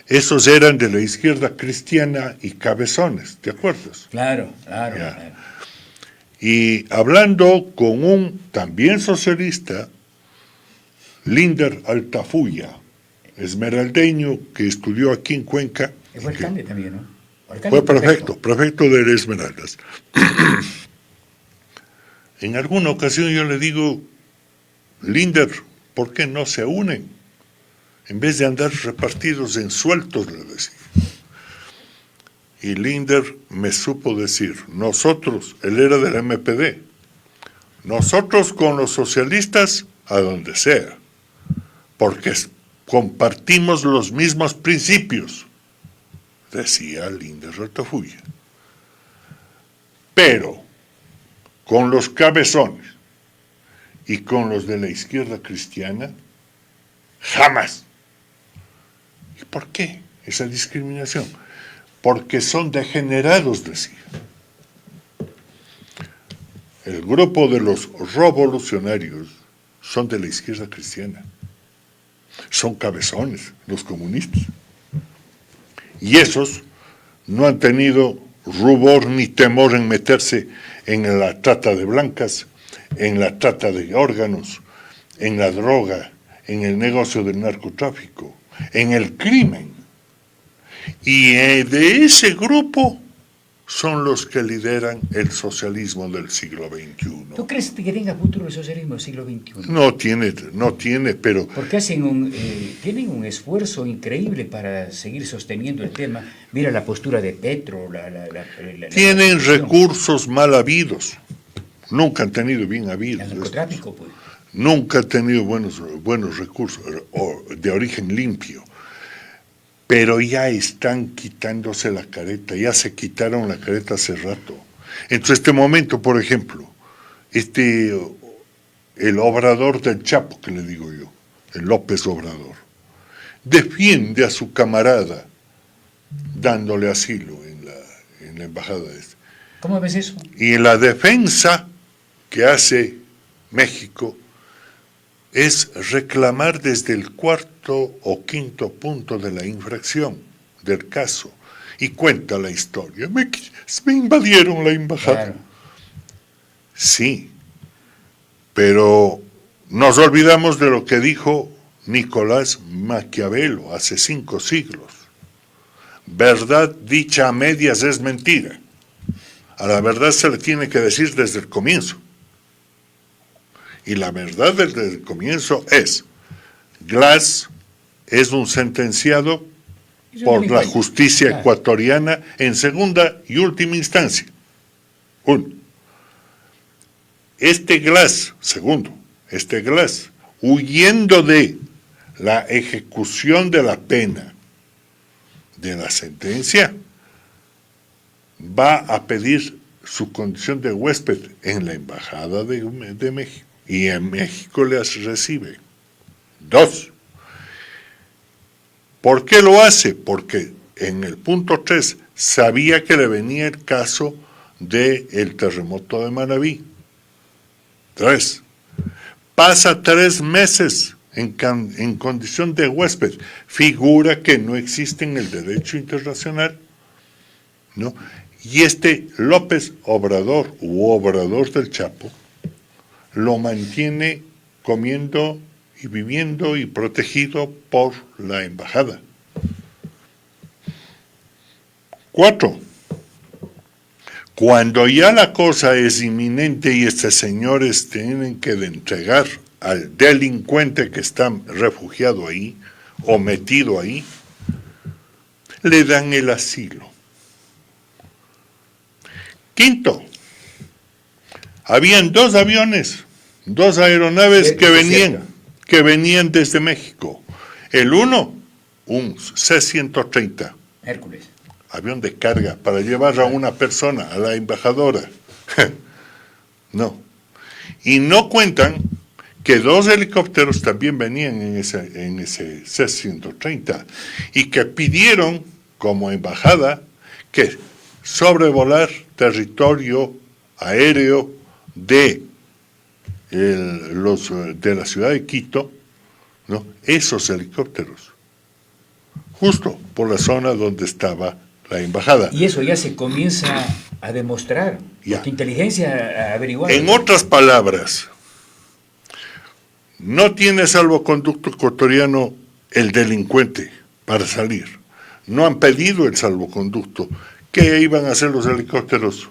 esos eran de la izquierda cristiana y cabezones, ¿te acuerdas? Claro. Ya. Claro. Y hablando con un también socialista, Linder Altafulla, esmeraldeño que estudió aquí en Cuenca. Fue alcalde también, ¿no? Alcalde Fue prefecto de Esmeraldas. En alguna ocasión yo le digo, Linder, ¿por qué no se unen? En vez de andar repartidos en sueltos, le decía. Y Linder me supo decir, nosotros, él era del MPD, nosotros con los socialistas a donde sea, porque compartimos los mismos principios, decía Linder Altafulla. Pero con los cabezones y con los de la izquierda cristiana, jamás. ¿Y por qué esa discriminación? Porque son degenerados, decía. El grupo de los revolucionarios son de la izquierda cristiana. Son cabezones, los comunistas. Y esos no han tenido rubor ni temor en meterse en la trata de blancas, en la trata de órganos, en la droga, en el negocio del narcotráfico, en el crimen. Y de ese grupo son los que lideran el socialismo del siglo XXI. ¿Tú crees que tenga futuro el socialismo del siglo XXI? No tiene, pero... Porque tienen un esfuerzo increíble para seguir sosteniendo el tema. Mira la postura de Petro. Tienen recursos mal habidos. Nunca han tenido bien habidos. El narcotráfico, pues. Nunca han tenido buenos recursos de origen limpio. Pero ya están quitándose la careta, ya se quitaron la careta hace rato. Entonces, este momento, por ejemplo, el Obrador del Chapo, que le digo yo, el López Obrador, defiende a su camarada dándole asilo en la embajada de este. ¿Cómo ves eso? Y la defensa que hace México es reclamar desde el cuarto o quinto punto de la infracción del caso y cuenta la historia. Me invadieron la embajada. Claro. Sí, pero nos olvidamos de lo que dijo Nicolás Maquiavelo hace 5 siglos. Verdad dicha a medias es mentira. A la verdad se le tiene que decir desde el comienzo. Y la verdad desde el comienzo es, Glass es un sentenciado por la justicia ecuatoriana en segunda y última instancia. Uno. Este Glass, huyendo de la ejecución de la pena de la sentencia, va a pedir su condición de huésped en la embajada de México. Y en México les recibe. 2. ¿Por qué lo hace? Porque en el punto 3 sabía que le venía el caso del terremoto de Manabí. 3. pasa 3 meses en condición de huésped, figura que no existe en el derecho internacional, ¿no? Y este López Obrador, u Obrador del Chapo, lo mantiene comiendo y viviendo y protegido por la embajada. 4. Cuando ya la cosa es inminente y estos señores tienen que entregar al delincuente que está refugiado ahí o metido ahí, le dan el asilo. 5. Habían 2 aviones, 2 aeronaves que venían desde México. El uno, un C-130. Hércules. Avión de carga para llevar a una persona, a la embajadora. No. Y no cuentan que 2 helicópteros también venían en ese C-130 y que pidieron como embajada que sobrevolar territorio aéreo de la ciudad de Quito, ¿no? Esos helicópteros, justo por la zona donde estaba la embajada. Y eso ya se comienza a demostrar, Ya. porque inteligencia ha averiguado. En otras palabras, no tiene salvoconducto ecuatoriano el delincuente para salir. No han pedido el salvoconducto. ¿Qué iban a hacer los helicópteros?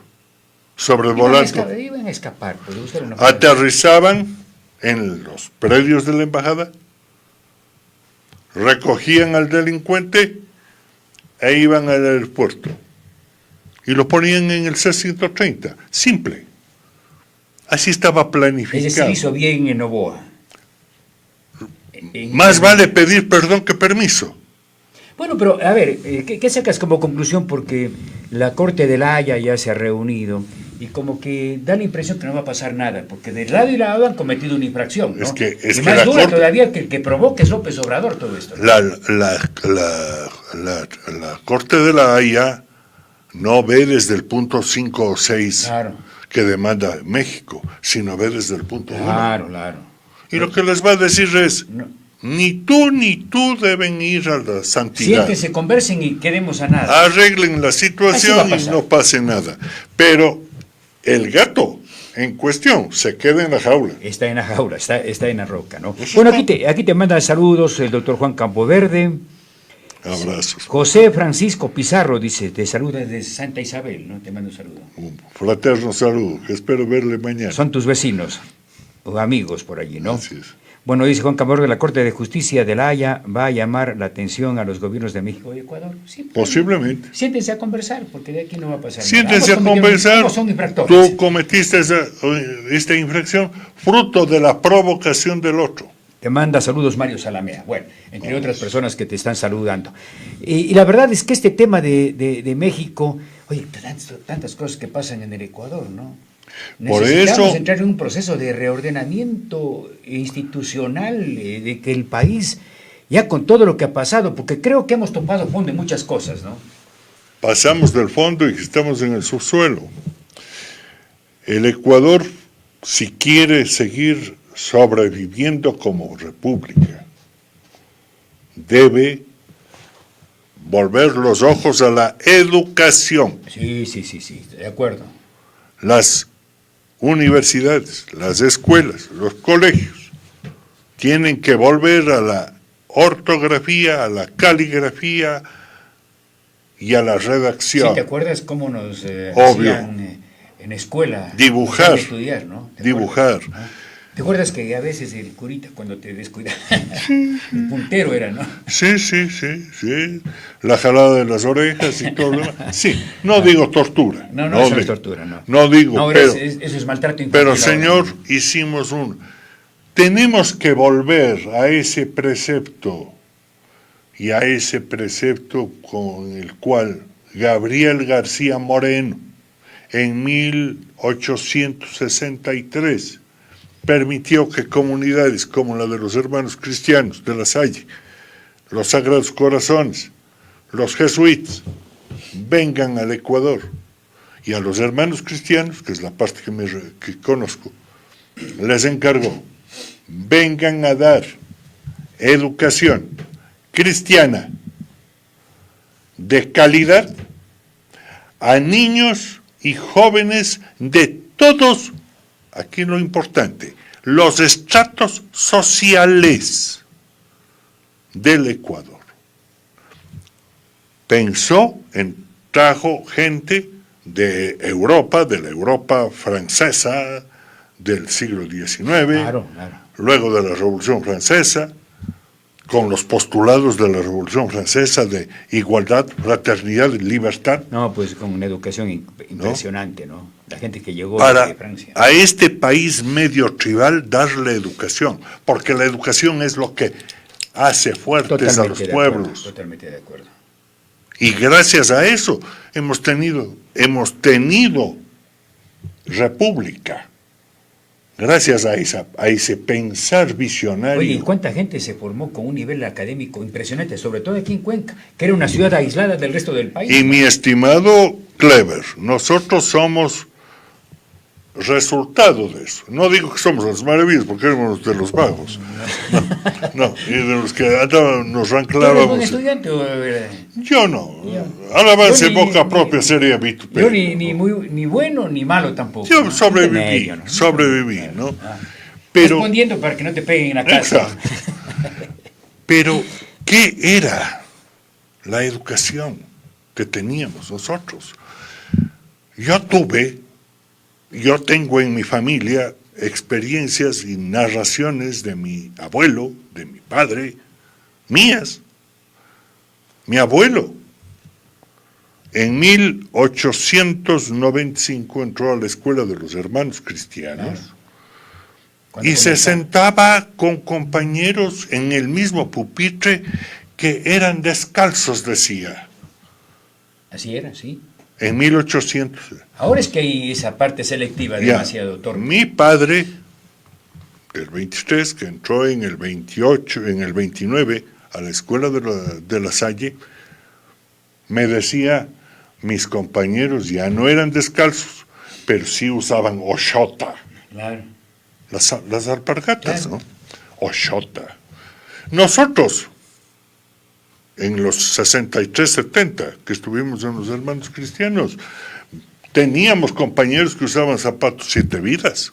Sobrevolando. Iban a escapar. Pues ustedes no pueden. Aterrizaban en los predios de la embajada, recogían al delincuente e iban al aeropuerto. Y lo ponían en el C-130. Simple. Así estaba planificado. Es decir, hizo bien en Novoa. Más vale pedir perdón que permiso. Bueno, pero a ver, ¿qué sacas como conclusión? Porque la Corte de la Haya ya se ha reunido y como que da la impresión que no va a pasar nada, porque del lado y lado han cometido una infracción, ¿no? Es que y más la dura Corte, todavía que el que provoque es López Obrador todo esto, ¿no? la Corte de la Haya no ve desde el punto 5 o 6 Claro. que demanda México, sino ve desde el punto 1. Claro. Y lo que les va a decir es, No. ni tú deben ir a la santidad. Siéntense, conversen y quedemos a nada. Arreglen la Así va situación a y pasar. no pase nada. Pero el gato en cuestión se queda en la jaula. Está en la jaula, está en la roca, ¿no? Bueno, aquí te manda saludos el doctor Juan Campoverde. Abrazos. José Francisco Pizarro dice, te saluda desde Santa Isabel, ¿no? Te mando un saludo. Un fraterno saludo. Espero verle mañana. Son tus vecinos o amigos por allí, ¿no? Así es. Bueno, dice Juan Campoverde, la Corte de Justicia de la Haya va a llamar la atención a los gobiernos de México y Ecuador. Sí, Posiblemente. siéntense a conversar, porque de aquí no va a pasar Siéntense nada. a conversar. Ambos son infractores. Tú cometiste esta infracción fruto de la provocación del otro. Te manda saludos Mario Salamea, bueno, entre otras personas que te están saludando. Y la verdad es que este tema de México, oye, tantas cosas que pasan en el Ecuador, ¿no? Por Necesitamos eso entrar en un proceso de reordenamiento institucional de que el país, ya con todo lo que ha pasado, porque creo que hemos topado fondo en muchas cosas, ¿no? pasamos del fondo y estamos en el subsuelo. El Ecuador, si quiere seguir sobreviviendo como república, debe volver los ojos a la educación. Sí, de acuerdo. Las universidades, las escuelas, los colegios tienen que volver a la ortografía, a la caligrafía y a la redacción. ¿Sí te acuerdas cómo nos Obvio. hacían en escuela? Dibujar. Estudiar, ¿no? Dibujar. ¿Te acuerdas que a veces el curita cuando te descuidaba, el puntero era, ¿no? Sí. La jalada de las orejas y todo lo demás. Sí, no digo tortura. No, eso no es tortura, no. No digo, No, pero, eso es maltrato infantil. pero ahora, señor, ¿no? hicimos tenemos que volver a ese precepto y a ese precepto con el cual Gabriel García Moreno en 1863 permitió que comunidades como la de los hermanos cristianos de La Salle, los Sagrados Corazones, los jesuitas, vengan al Ecuador. Y a los hermanos cristianos, que es la parte que conozco, les encargó vengan a dar educación cristiana de calidad a niños y jóvenes de todos, aquí lo importante, los estratos sociales del Ecuador. Trajo gente de Europa, de la Europa francesa del siglo XIX, Claro. luego de la Revolución Francesa, con los postulados de la Revolución Francesa de igualdad, fraternidad y libertad. No, pues con una educación impresionante, ¿no? La gente que llegó Para de Francia. a este país medio tribal darle educación, porque la educación es lo que hace fuertes a los pueblos. Totalmente de acuerdo. Y gracias a eso hemos tenido república. Gracias a ese pensar visionario. Oye, ¿y cuánta gente se formó con un nivel académico impresionante, sobre todo aquí en Cuenca, que era una ciudad aislada del resto del país? Y mi estimado Clever, nosotros somos resultado de eso. No digo que somos las maravillas, porque éramos de los vagos. No, y de los que nos ¿Tú eres anclábamos. buen estudiante o Yo no. Alabanza Yo en ni- boca propia sería yo vituperio. ni bueno ni malo tampoco? Yo ¿no? sobreviví, Intermedio, ¿no? sobreviví, ¿no? Ah. Pero, Respondiendo para que no te peguen en la casa. exacto. Pero, ¿qué era la educación que teníamos nosotros? Yo tengo en mi familia experiencias y narraciones de mi abuelo, de mi padre, mías. Mi abuelo, en 1895 entró a la escuela de los hermanos cristianos y se sentaba con compañeros en el mismo pupitre que eran descalzos, decía, Así era, sí. en 1800. Ahora es que hay esa parte selectiva Ya, demasiado torpe. mi padre, del 23, que entró en el 28, en el 29, a la escuela de la Salle, me decía, mis compañeros ya no eran descalzos, pero sí usaban oshota, Claro. las alpargatas, Claro. ¿no? Oshota. Nosotros, en los 63, 70, que estuvimos en los hermanos cristianos, teníamos compañeros que usaban zapatos 7 vidas.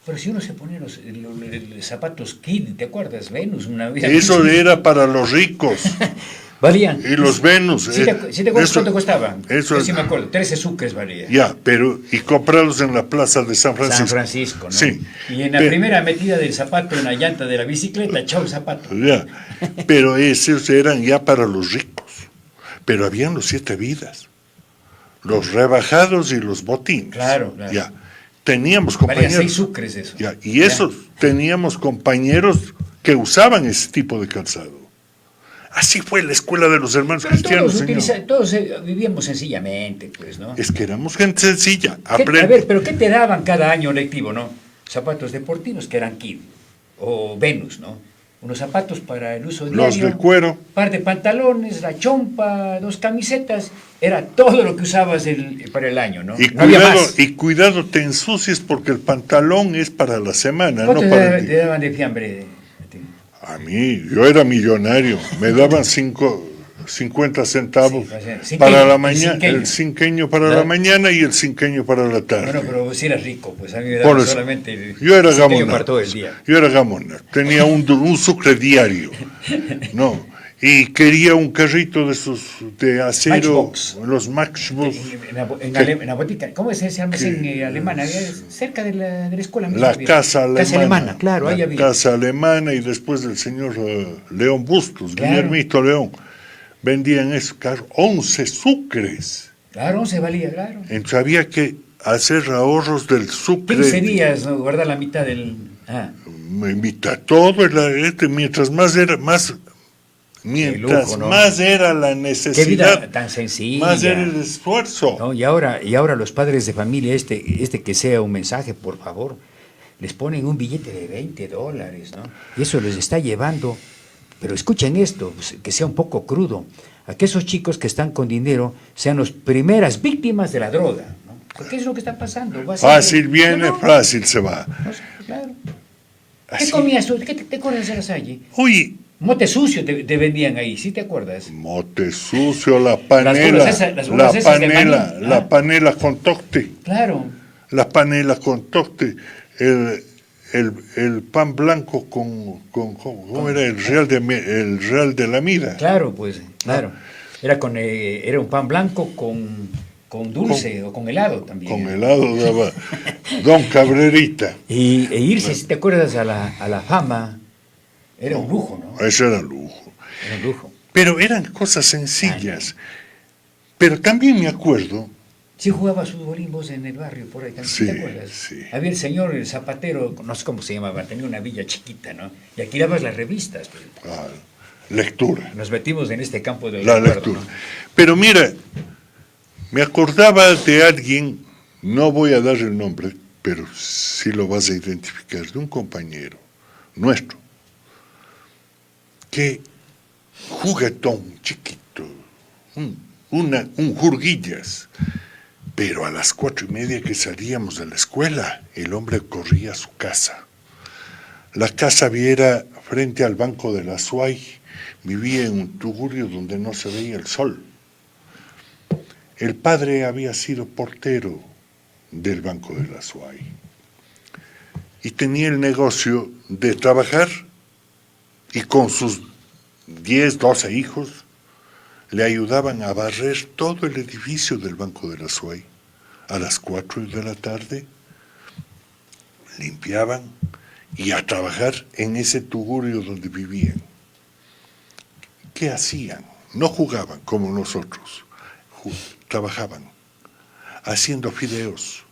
Pero si uno se ponía los zapatos Kid, ¿te acuerdas? Venus, una vida. Eso era para los ricos. Valían. Y los Venus. ¿Sí te acuerdas eso- cuánto costaban? eso Yo es- sí me acuerdo, 13 sucres valía. Ya, pero y comprarlos en la plaza de San Francisco. San Francisco, ¿no? Sí. Y en la Pe- primera metida del zapato en la llanta de la bicicleta, chao el zapato. Ya, pero esos eran ya para los ricos. Pero habían los 7 vidas. Los rebajados y los botines. Claro, claro. Ya. Teníamos Valía 6 compañeros. sucres eso. Ya, y esos teníamos compañeros que usaban ese tipo de calzado. Así fue la escuela de los hermanos Pero cristianos, señor. todos vivíamos sencillamente, pues, ¿no? Es que éramos gente sencilla. A ver, pero ¿qué te daban cada año lectivo, no? Zapatos deportivos que eran Kid o Venus, ¿no? Unos zapatos para el uso Los diario. de cuero. Par de pantalones, la chompa, 2 camisetas. Era todo lo que usabas para el año, ¿no? Y No había cuidado, más. y cuidado te ensucies porque el pantalón es para la semana, no ¿Cuánto para el te día. daban de fiambre? A mí, yo era millonario, me daban 50 centavos Sí, o sea, cinqueño, para la el mañana, cinqueño. el cinqueño para la Claro. mañana y el cinqueño para la tarde. Bueno, pero si eras rico, pues a mí me Por daban eso, solamente yo era cinqueño gamona. para todo el día. Yo era gamona. Tenía un sucre diario. No. Y quería un carrito de esos de acero, Matchbox. los Matchbox. En la botica, ¿cómo se llama en alemana? Cerca de la escuela. misma La había. casa alemana. Casa alemana, claro, ahí la había. casa alemana y después del señor León Bustos, Claro. Guillermito León. Vendían esos carros, 11 sucres. Claro, 11 valía, claro. Entonces había que hacer ahorros del sucre. 15 días, ¿no? Guardar la mitad del... Me invita todo, mientras más era, mientras lujo, ¿no? más era la Qué necesidad, vida tan sencilla. más era el esfuerzo. ¿No? Y ahora los padres de familia, este que sea un mensaje, por favor, les ponen un billete de $20, ¿no? Y eso les está llevando, pero escuchen esto, pues, que sea un poco crudo, a que esos chicos que están con dinero sean las primeras víctimas de la droga, ¿no? Porque es lo que está pasando. Va a ser- Fácil viene, No, fácil se va. claro. ¿Qué comías tú? ¿Qué te acuerdas de la Salle? Oye, Mote sucio te vendían ahí, ¿sí te acuerdas? mote sucio, la panela, las bolas esas de maní, la panela con tocte, Claro, la panela con tocte, el pan blanco ¿cómo era? El real de la mida. claro, pues, claro. Era un pan blanco con dulce o con helado también. Con helado daba Don Cabrerita. E irse, si te acuerdas, a la Fama, era un lujo, ¿no? Ese era lujo. Era un lujo. Pero eran cosas sencillas. Pero también me acuerdo, Sí jugabas futbolín vos en el barrio, por ahí también, Sí, ¿te acuerdas? sí. Había el señor, el zapatero, no sé cómo se llamaba, tenía una villa chiquita, ¿no? Y aquí dabas las revistas. Pues. lectura. Nos metimos en este campo del La recuerdo, lectura. ¿no? Pero mira, me acordaba de alguien, no voy a dar el nombre, pero sí lo vas a identificar, de un compañero nuestro, que juguetón chiquito, un jurguillas, pero a las 4:30 que salíamos de la escuela, el hombre corría a su casa. La casa viera frente al banco de la Suay, vivía en un tugurio donde no se veía el sol. El padre había sido portero del banco de la Suay y tenía el negocio de trabajar y con sus 10, 12 hijos le ayudaban a barrer todo el edificio del banco de la Suay. A las 4 de la tarde limpiaban y a trabajar en ese tugurio donde vivían. ¿Qué hacían? No jugaban como nosotros, trabajaban haciendo fideos.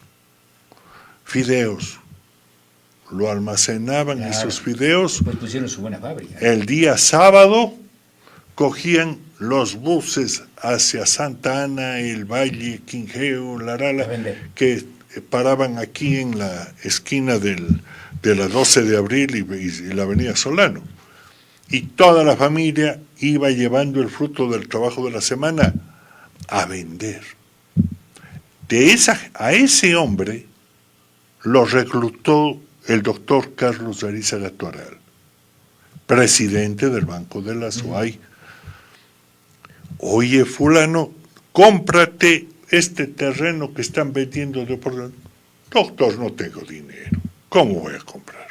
Lo almacenaban, Claro. esos fideos. Pues pusieron su buena fábrica. El día sábado cogían los buses hacia Santa Ana, el Valle, Quingeo, Larala, que paraban aquí en la esquina de la 12 de abril y la avenida Solano. Y toda la familia iba llevando el fruto del trabajo de la semana a vender. A ese hombre lo reclutó el doctor Carlos Arizaga Toral, presidente del Banco de la Suay. Oye, fulano, cómprate este terreno que están vendiendo de por... Doctor, no tengo dinero. ¿Cómo voy a comprar?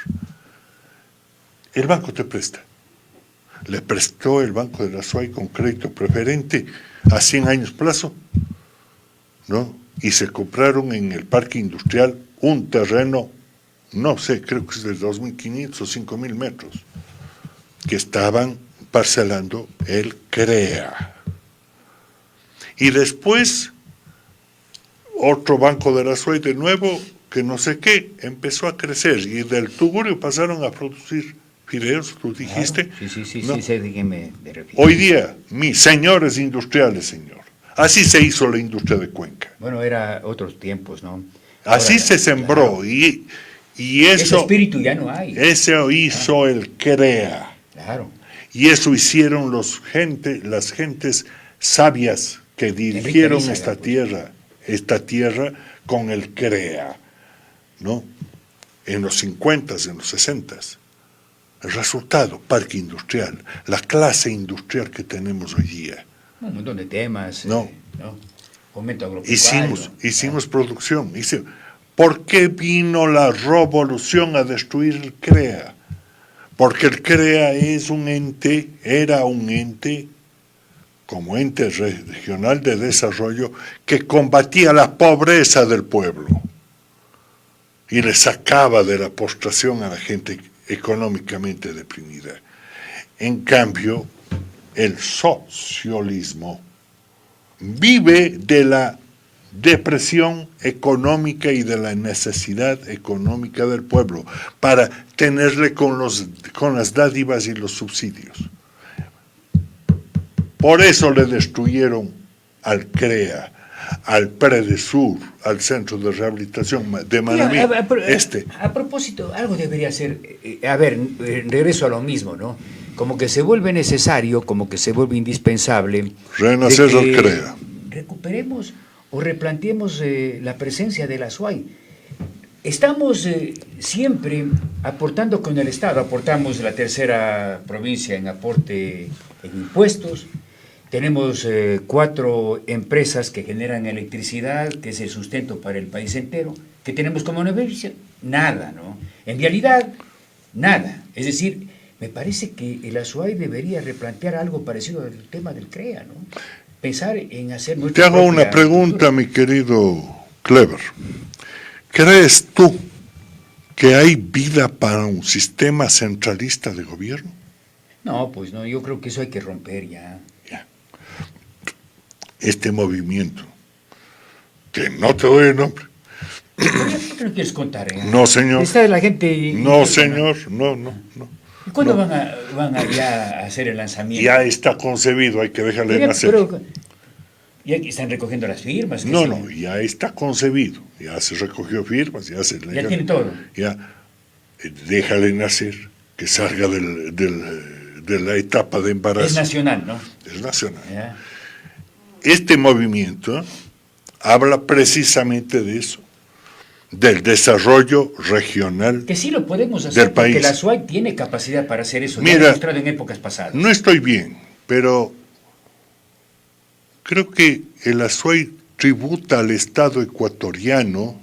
El banco te presta. Le prestó el Banco de la Suay con crédito preferente a 100 años plazo, ¿no? Y se compraron en el parque industrial un terreno, no sé, creo que es de 2.500 o 5.000 metros, que estaban parcelando el CREA. Y después, otro Banco de la Suay de nuevo, que no sé qué, empezó a crecer, y del tugurio pasaron a producir fideos, tú dijiste. Claro. Sí, ¿no? sé de qué me refiero. Hoy día, mis señores industriales, señor. Así se hizo la industria de Cuenca. Bueno, era otros tiempos, ¿no? Así Ahora, se sembró, claro. y Ese eso... espíritu ya no hay. Eso hizo el CREA. Claro. Y eso hicieron las gentes sabias que dirigieron Arizaga, esta tierra con el CREA, ¿no? En los 50, en los 60. El resultado, parque industrial, la clase industrial que tenemos hoy día. Un montón de temas. No. Fomento agropecuario. Hicimos producción. ¿Por qué vino la revolución a destruir el CREA? Porque el CREA era un ente, como ente regional de desarrollo, que combatía la pobreza del pueblo y le sacaba de la postración a la gente económicamente deprimida. En cambio, el socialismo vive de la depresión económica y de la necesidad económica del pueblo para tenerle con las dádivas y los subsidios. Por eso le destruyeron al CREA, al Predesur, al Centro de Rehabilitación de Manabí. A propósito, algo debería ser, regreso a lo mismo, ¿no? Como que se vuelve necesario, como que se vuelve indispensable. Renacer al CREA. Recuperemos o replanteemos la presencia de la SUAY. Estamos siempre aportando con el Estado. Aportamos la tercera provincia en aporte en impuestos. Tenemos 4 empresas que generan electricidad, que es el sustento para el país entero. ¿Qué tenemos como beneficio? Nada, ¿no? En realidad, nada. Es decir, me parece que el Azuay debería replantear algo parecido al tema del CREA, ¿no? Pensar en hacer nuestra Te hago una propia pregunta, cultura. mi querido Clever. ¿Crees tú que hay vida para un sistema centralista de gobierno? No, pues no, yo creo que eso hay que romper ya. Ya. Este movimiento, que no te doy el nombre. ¿Por qué no quieres contar? No, señor. Está la gente... No, señor, no. ¿Y cuándo No. van a ya a hacer el lanzamiento? Ya está concebido, hay que dejarle Mira, nacer. pero ya que están recogiendo las firmas. ¿Qué No, siguen? no, ya está concebido, ya se recogió firmas, ya se... Ya tiene todo. Ya, déjale nacer, que salga de la etapa de embarazo. Es nacional, ¿no? Es nacional. Ya. Este movimiento habla precisamente de eso, del desarrollo regional. Que sí lo podemos hacer Del porque país. la SUAY tiene capacidad para hacer eso. Mira, ya lo ha demostrado en épocas pasadas. No estoy bien, pero creo que el Azuay tributa al Estado ecuatoriano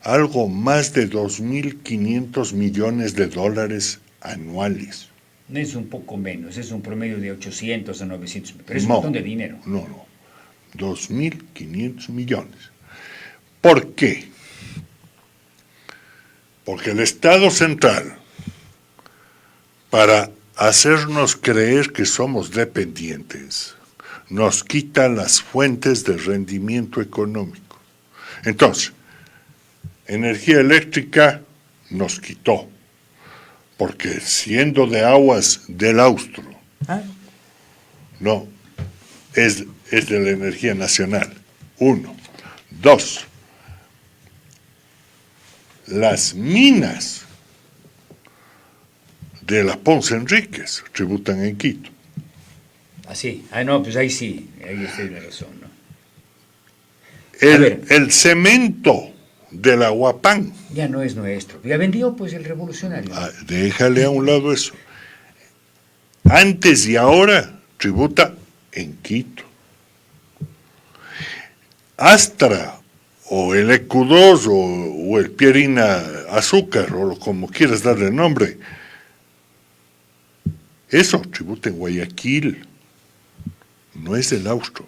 algo más de 2.500 millones de dólares anuales. Es un poco menos, es un promedio de 800 a 900, pero es un No, montón de dinero. No, 2.500 millones. ¿Por qué? Porque el Estado central, para hacernos creer que somos dependientes, nos quita las fuentes de rendimiento económico. Entonces, energía eléctrica nos quitó, porque siendo de aguas del Austro, ¿Ah? no, es de la energía nacional. 1. 2. Las minas de la Ponce Enríquez tributan en Quito. Así. Ah, no, pues ahí sí, ahí tiene razón, ¿no? A ver. El cemento de la Huapán, Ya no es nuestro. Ya vendió pues el revolucionario. déjale a un lado eso. Antes y ahora tributa en Quito. Astra o el EQ2 o el Pierina Azúcar o como quieras darle nombre, eso tributa en Guayaquil, no es del Austro.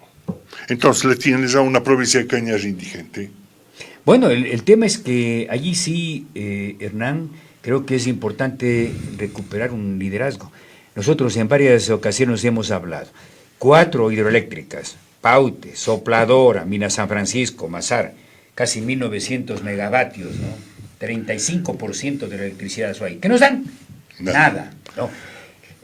Entonces le tienes a una provincia de Cañar indigente. Bueno, el tema es que allí sí, Hernán, creo que es importante recuperar un liderazgo. Nosotros en varias ocasiones hemos hablado. 4 hidroeléctricas, Paute, Sopladora, Mina San Francisco, Mazar, casi 1.900 megavatios, ¿no? 35% de la electricidad ahí. ¿Qué nos dan? Nada, ¿no?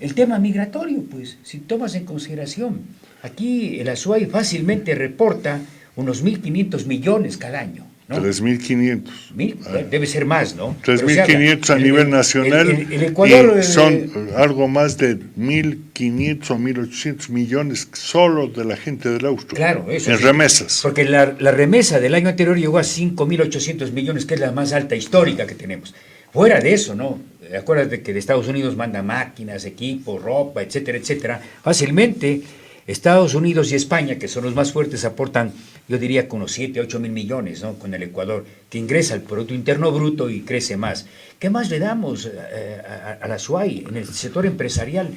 El tema migratorio, pues, si tomas en consideración, aquí el Azuay fácilmente reporta unos 1.500 millones cada año, ¿no? 3.500. Debe ser más, ¿no? 3.500 a nivel nacional el Ecuador, y son algo más de 1.500 o 1.800 millones solo de la gente del Austro. Claro, eso. En sí. remesas. Porque la remesa del año anterior llegó a 5.800 millones, que es la más alta histórica que tenemos. Fuera de eso, ¿no? Acuérdate que de Estados Unidos manda máquinas, equipos, ropa, etcétera, etcétera. Fácilmente, Estados Unidos y España, que son los más fuertes, aportan, yo diría, con unos 7, 8 mil millones, ¿no? Con el Ecuador, que ingresa al Producto Interno Bruto y crece más. ¿Qué más le damos a la SUAY en el sector empresarial?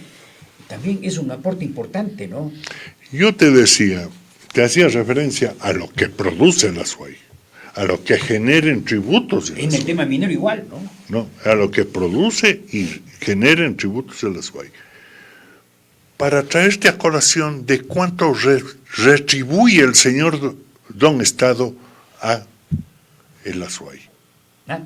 También es un aporte importante, ¿no? Yo te decía, te hacía referencia a lo que produce la SUAY, a lo que generen tributos de la En el SUAY. tema minero igual, ¿no? No, a lo que produce y generen tributos de la SUAY. Para traerte a colación de cuánto retribuye el señor Don Estado a el Azuay. ¿Ah?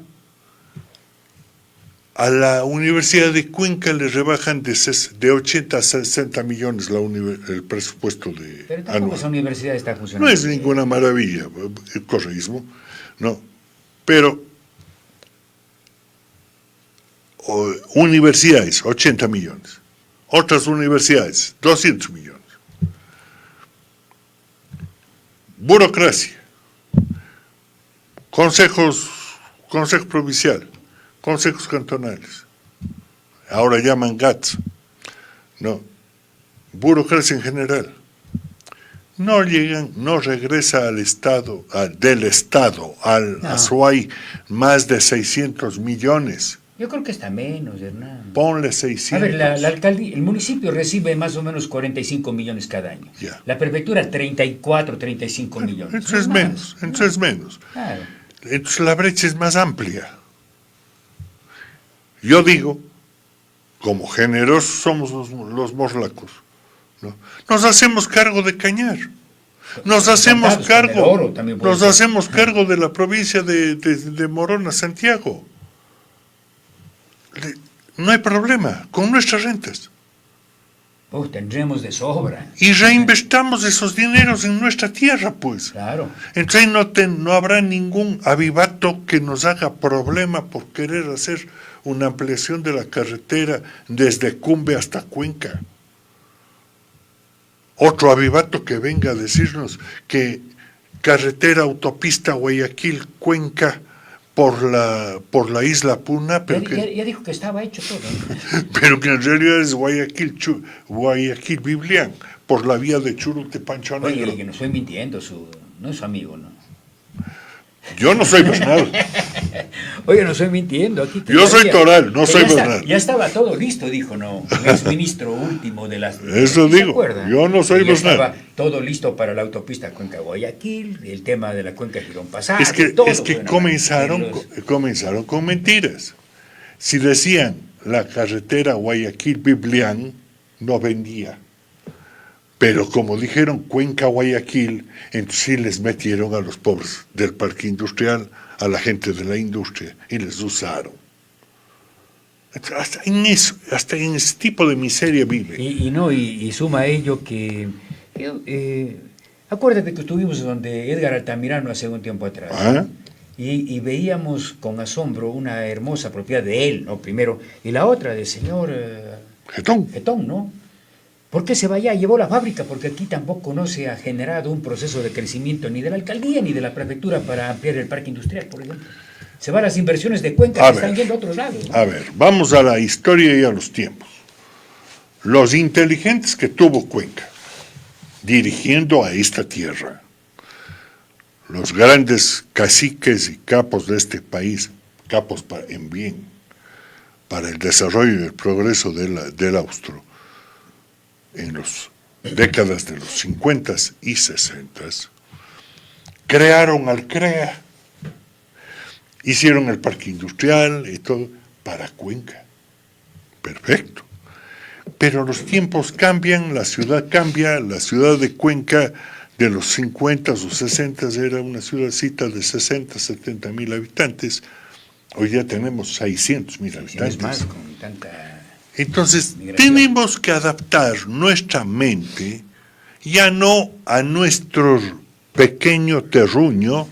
A la Universidad de Cuenca le rebajan de 80 a 60 millones el presupuesto Pero tampoco anual. esa universidad está funcionando. No es ninguna maravilla, el correísmo, no. Pero universidades, 80 millones. Otras universidades, 200 millones. Burocracia. Consejos Consejo Provincial, consejos cantonales, ahora llaman GATS, no, burocracia en general, no llegan, no regresa al Estado, del Estado al Azuay más de 600 millones. Yo creo que está menos, Hernán. Ponle 600. A ver, la alcaldía, el municipio recibe más o menos 45 millones cada año. Ya. La prefectura 34, 35 millones. Entonces es menos, entonces es menos. Claro. Entonces la brecha es más amplia. Yo digo, como generosos somos los morlacos, ¿no? Nos hacemos cargo de Cañar. Nos hacemos cargo de la provincia de Morona, Santiago. No hay problema, con nuestras rentas. Tendremos de sobra. Y reinvestamos esos dineros en nuestra tierra, pues. Claro. Entonces no habrá ningún avivato que nos haga problema por querer hacer una ampliación de la carretera desde Cumbe hasta Cuenca. Otro avivato que venga a decirnos que carretera autopista Guayaquil-Cuenca por la isla Puna, pero ya dijo que estaba hecho todo, ¿no? Pero que en realidad es Guayaquil-Biblián, por la vía de Churute-Pancho Negro. Oye, que no estoy mintiendo, no es su amigo, ¿no? Yo no soy Bernal. Oye, no estoy mintiendo. Aquí yo soy Toral, no soy Bernal. Ya estaba todo listo, dijo, ¿no? El exministro último de las... Eso digo, yo no soy Bernal. Estaba todo listo para la autopista Cuenca-Guayaquil, el tema de la Cuenca Girón-Pasado. Es que comenzaron con mentiras. Si decían la carretera Guayaquil-Biblián, no vendía. Pero como dijeron Cuenca-Guayaquil, entonces sí les metieron a los pobres del parque industrial, a la gente de la industria, y les usaron. Hasta en ese tipo de miseria vive. Y suma a ello que... acuérdate que estuvimos donde Edgar Altamirano hace un tiempo atrás. ¿Ah? Y veíamos con asombro una hermosa propiedad de él, ¿no? Primero, y la otra del señor... Getón, ¿no? ¿Por qué se va allá? Llevó la fábrica, porque aquí tampoco no se ha generado un proceso de crecimiento ni de la alcaldía ni de la prefectura para ampliar el parque industrial, por ejemplo. Se van las inversiones de Cuenca que están yendo a otros lados, ¿no? A ver, vamos a la historia y a los tiempos. Los inteligentes que tuvo Cuenca, dirigiendo a esta tierra, los grandes caciques y capos de este país, capos en bien, para el desarrollo y el progreso del Austro, en las décadas de los 50 y 60, crearon al CREA, hicieron el parque industrial y todo para Cuenca. Perfecto. Pero los tiempos cambian, la ciudad cambia, la ciudad de Cuenca de los 50 o 60 era una ciudadcita de 60, 70 mil habitantes, hoy ya tenemos 600 mil habitantes. Es más, con tanta... Entonces, migración. tenemos que adaptar nuestra mente ya no a nuestro pequeño terruño,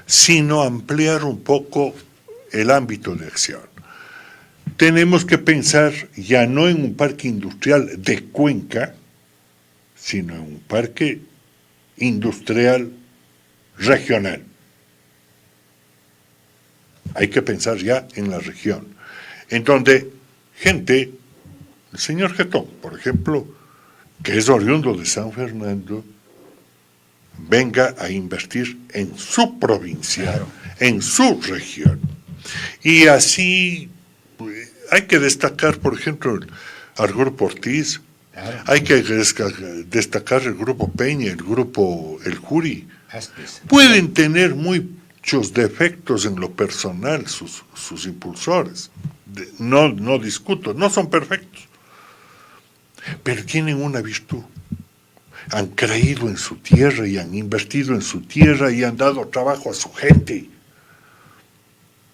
sino ampliar un poco el ámbito de acción. Tenemos que pensar ya no en un parque industrial de Cuenca, sino en un parque industrial regional. Hay que pensar ya en la región, en donde gente... El señor Getón, por ejemplo, que es oriundo de San Fernando, venga a invertir en su provincia, claro, en su región. Y así hay que destacar, por ejemplo, al Grupo Ortiz, claro, hay que destacar el Grupo Peña, el Juri. Pueden tener muchos defectos en lo personal sus impulsores. No discuto, no son perfectos. Pero tienen una virtud. Han creído en su tierra y han invertido en su tierra y han dado trabajo a su gente.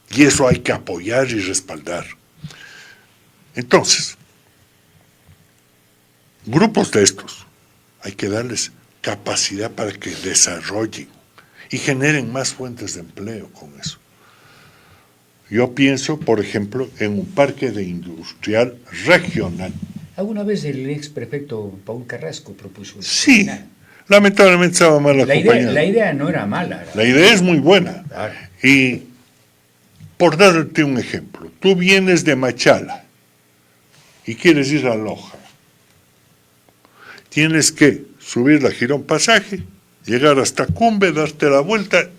Y eso hay que apoyar y respaldar. Entonces, grupos de estos, hay que darles capacidad para que desarrollen y generen más fuentes de empleo con eso. Yo pienso, por ejemplo, en un parque de industrial regional. ¿Alguna vez el ex prefecto Paul Carrasco propuso eso? Sí, lamentablemente estaba mal acompañado. La idea no era mala. La idea es muy buena. Claro. Y Por darte un ejemplo, tú vienes de Machala y quieres ir a Loja. Tienes que subir la Girón Pasaje, llegar hasta Cumbe, darte la vuelta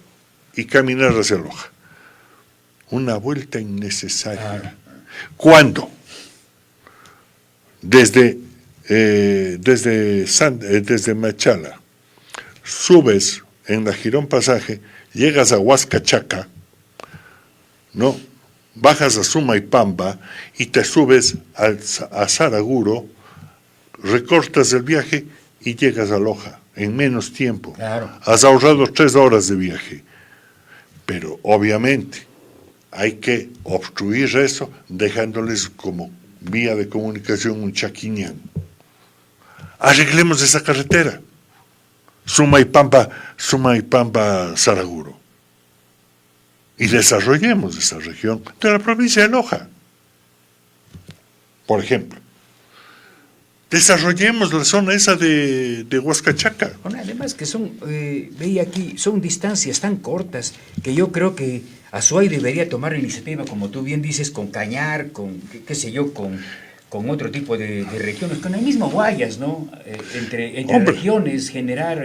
y caminar hacia Loja. Una vuelta innecesaria. ¿Cuándo? Desde Machala, subes en la Girón Pasaje, llegas a Huascachaca, ¿no? Bajas a Sumaypamba y te subes a Saraguro, recortas el viaje y llegas a Loja en menos tiempo. Claro. Has ahorrado 3 horas de viaje. Pero obviamente hay que obstruir eso dejándoles como vía de comunicación un chaquiñán. Arreglemos esa carretera. Sumaypamba, Saraguro. Y desarrollemos esa región de la provincia de Loja. Por ejemplo, desarrollemos la zona esa de Huascachaca. Bueno, además que son, veía aquí, son distancias tan cortas que yo creo que Azuay debería tomar la iniciativa, como tú bien dices, con Cañar, con, qué sé yo, con otro tipo de regiones, con el mismo Guayas, ¿no? Entre regiones, generar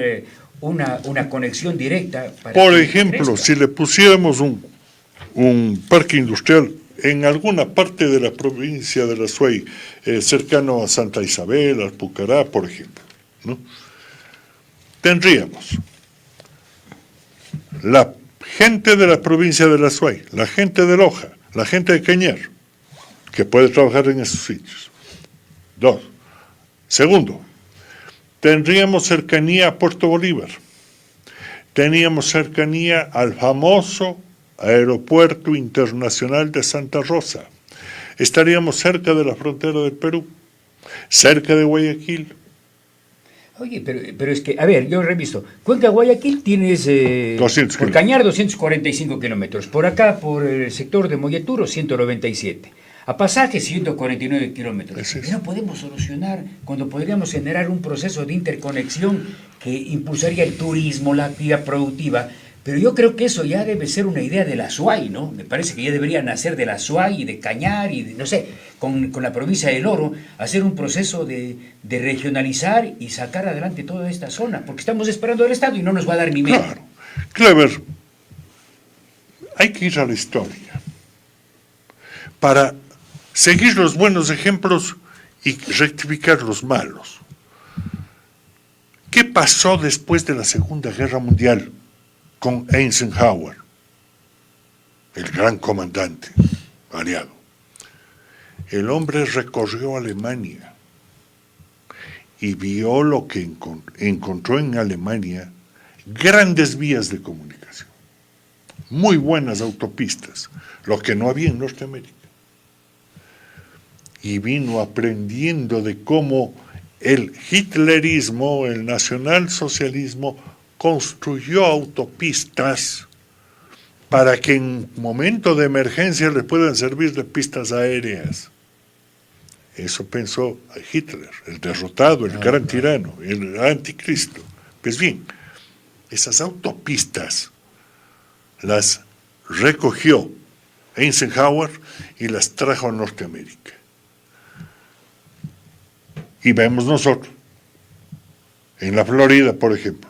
una conexión directa. Por ejemplo, si le pusiéramos un parque industrial en alguna parte de la provincia de la Azuay, cercano a Santa Isabel, al Pucará, por ejemplo, ¿no? Tendríamos la gente de la provincia de la Azuay, la gente de Loja, la gente de Cañar, que puede trabajar en esos sitios. 2. Segundo, tendríamos cercanía a Puerto Bolívar. Teníamos cercanía al famoso Aeropuerto Internacional de Santa Rosa. Estaríamos cerca de la frontera del Perú, cerca de Guayaquil. Oye, pero es que, a ver, yo revisto. Cuenca-Guayaquil tienes 200 por Cañar 245 kilómetros. Por acá, por el sector de Molleturo, 197. A Pasaje, 149 kilómetros. No podemos solucionar cuando podríamos generar un proceso de interconexión que impulsaría el turismo, la actividad productiva. Pero yo creo que eso ya debe ser una idea de la Azuay, ¿no? Me parece que ya debería nacer de la Azuay y de Cañar y, no sé, con la provincia del Oro, hacer un proceso de regionalizar y sacar adelante toda esta zona, porque estamos esperando del Estado y no nos va a dar ni medio. Claro. Clever, hay que ir a la historia para seguir los buenos ejemplos y rectificar los malos. ¿Qué pasó después de la Segunda Guerra Mundial con Eisenhower, el gran comandante aliado? El hombre recorrió Alemania y vio lo que encontró en Alemania: grandes vías de comunicación, muy buenas autopistas, lo que no había en Norteamérica. Y vino aprendiendo de cómo el hitlerismo, el nacionalsocialismo, construyó autopistas para que en momento de emergencia les puedan servir de pistas aéreas. Eso pensó Hitler, el derrotado, el gran tirano, el anticristo. Pues bien, esas autopistas las recogió Eisenhower y las trajo a Norteamérica. Y vemos nosotros, en la Florida, por ejemplo,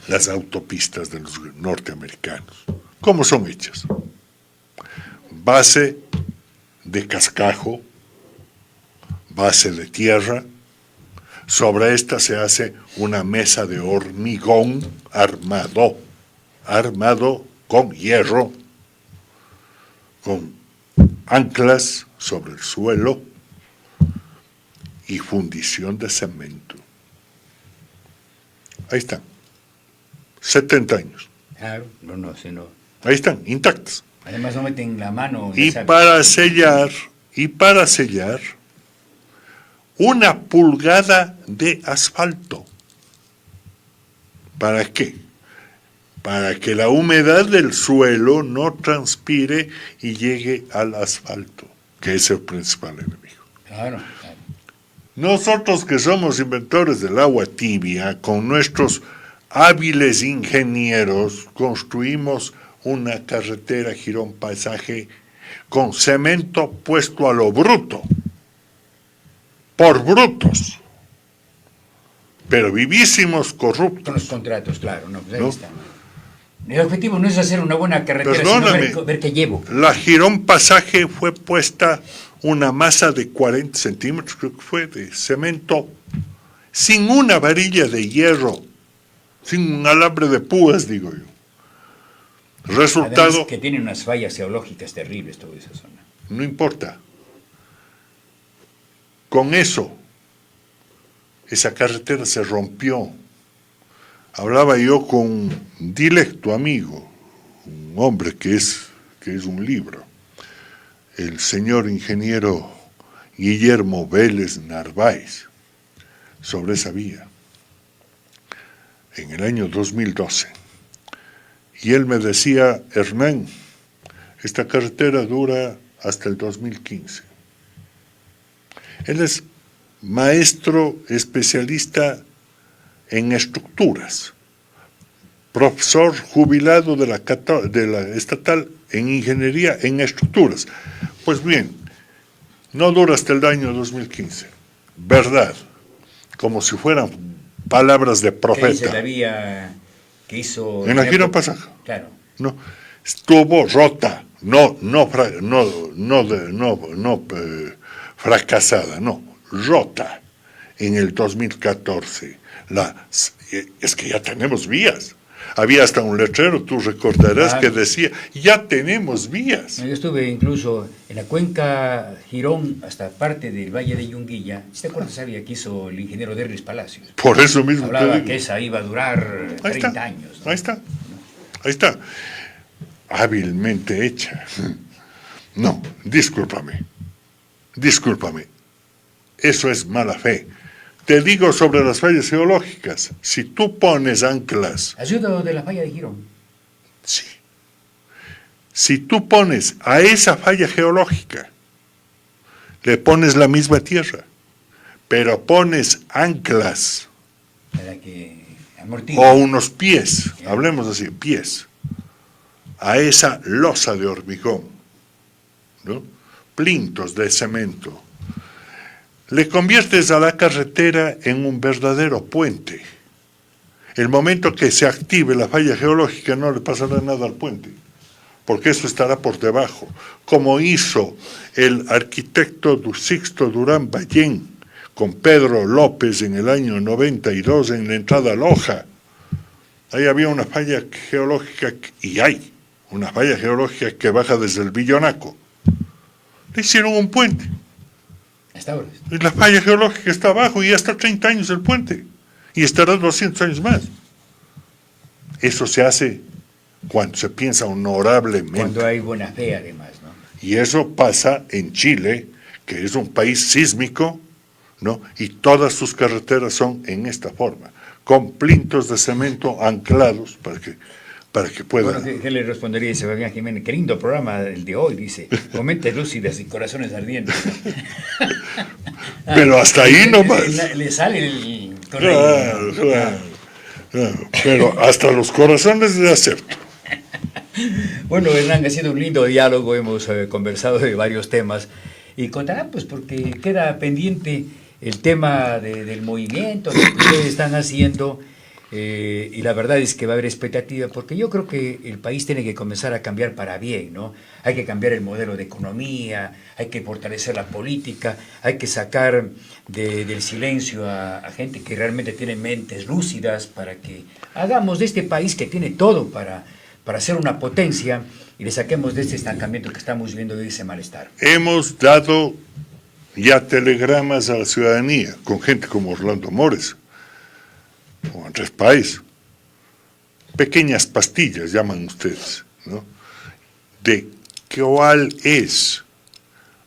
las autopistas de los norteamericanos. ¿Cómo son hechas? Base de cascajo, base de tierra, sobre esta se hace una mesa de hormigón armado con hierro, con anclas sobre el suelo y fundición de cemento. Ahí están, 70 años. Claro, no. Ahí están, intactas. Además no meten la mano. Y para sellar, una pulgada de asfalto. ¿Para qué? Para que la humedad del suelo no transpire y llegue al asfalto, que es el principal enemigo. Claro. Nosotros que somos inventores del agua tibia, con nuestros hábiles ingenieros, construimos una carretera Girón Pasaje con cemento puesto a lo bruto, por brutos, pero vivísimos corruptos. Con los contratos, claro, no, pues ahí ¿No? está. El objetivo no es hacer una buena carretera, Perdóname, sino ver qué llevo. la Girón Pasaje fue puesta una masa de 40 centímetros, creo que fue, de cemento, sin una varilla de hierro, sin un alambre de púas, digo yo. Resultado, Además, que tiene unas fallas geológicas terribles toda esa zona. no importa. Con eso, esa carretera se rompió. Hablaba yo con un dilecto amigo, un hombre que es un libro, el señor ingeniero Guillermo Vélez Narváez, sobre esa vía, en el año 2012. Y él me decía, Hernán, esta carretera dura hasta el 2015. Él es maestro especialista en estructuras, profesor jubilado de la estatal en ingeniería en estructuras. Pues bien, no dura hasta el año 2015. Verdad, como si fueran palabras de ¿Qué dice profeta. la vía que hizo? En la Girón Pasaje. Claro. No, estuvo rota, fracasada, no, rota en el 2014. Es que ya tenemos vías. Había hasta un letrero, tú recordarás, Claro, que decía, ya tenemos vías. yo estuve incluso en la cuenca Girón, hasta parte del Valle de Yunguilla. ¿Sí te acuerdas? Sabía que hizo el ingeniero Derris Palacios. Por eso mismo Hablaba te digo. que esa iba a durar Ahí 30 está, años. ¿no? ahí está, ahí está. Hábilmente hecha. No, discúlpame. Eso es mala fe. Te digo sobre las fallas geológicas. Si tú pones anclas, Ayuda de la falla de Girón. sí. Si tú pones a esa falla geológica, le pones la misma tierra, pero pones anclas Para que amortigue. o unos pies, hablemos así, pies, a esa losa de hormigón, ¿no? Plintos de cemento, le conviertes a la carretera en un verdadero puente. El momento que se active la falla geológica no le pasará nada al puente, porque eso estará por debajo, como hizo el arquitecto Sixto Durán Ballén con Pedro López en el año 92 en la entrada a Loja. Ahí había una falla geológica, y hay una falla geológica que baja desde el Villonaco. Le hicieron un puente. Hasta ahora. Y la falla geológica está abajo y ya está 30 años el puente. Y estará 200 años más. Eso se hace cuando se piensa honorablemente. Cuando hay buena fe, además, ¿no? Y eso pasa en Chile, que es un país sísmico, ¿no? Y todas sus carreteras son en esta forma, con plintos de cemento anclados para que puedan... Bueno, ¿qué le respondería a Sebastián Jiménez? Qué lindo programa el de hoy, dice. Mentes lúcidas y corazones ardientes. Pero hasta ahí nomás. Le sale el Claro, claro. Pero hasta los corazones le acepto. Bueno, Hernán, ha sido un lindo diálogo, hemos conversado de varios temas y contarán, pues, porque queda pendiente el tema del movimiento, lo que ustedes están haciendo, y la verdad es que va a haber expectativa, porque yo creo que el país tiene que comenzar a cambiar para bien, ¿no? Hay que cambiar el modelo de economía, hay que fortalecer la política, hay que sacar del silencio a gente que realmente tiene mentes lúcidas para que hagamos de este país que tiene todo para ser una potencia y le saquemos de este estancamiento que estamos viviendo de ese malestar. Hemos dado ya telegramas a la ciudadanía, con gente como Orlando Mores, o Andrés Páez, pequeñas pastillas llaman ustedes, ¿no? De cuál es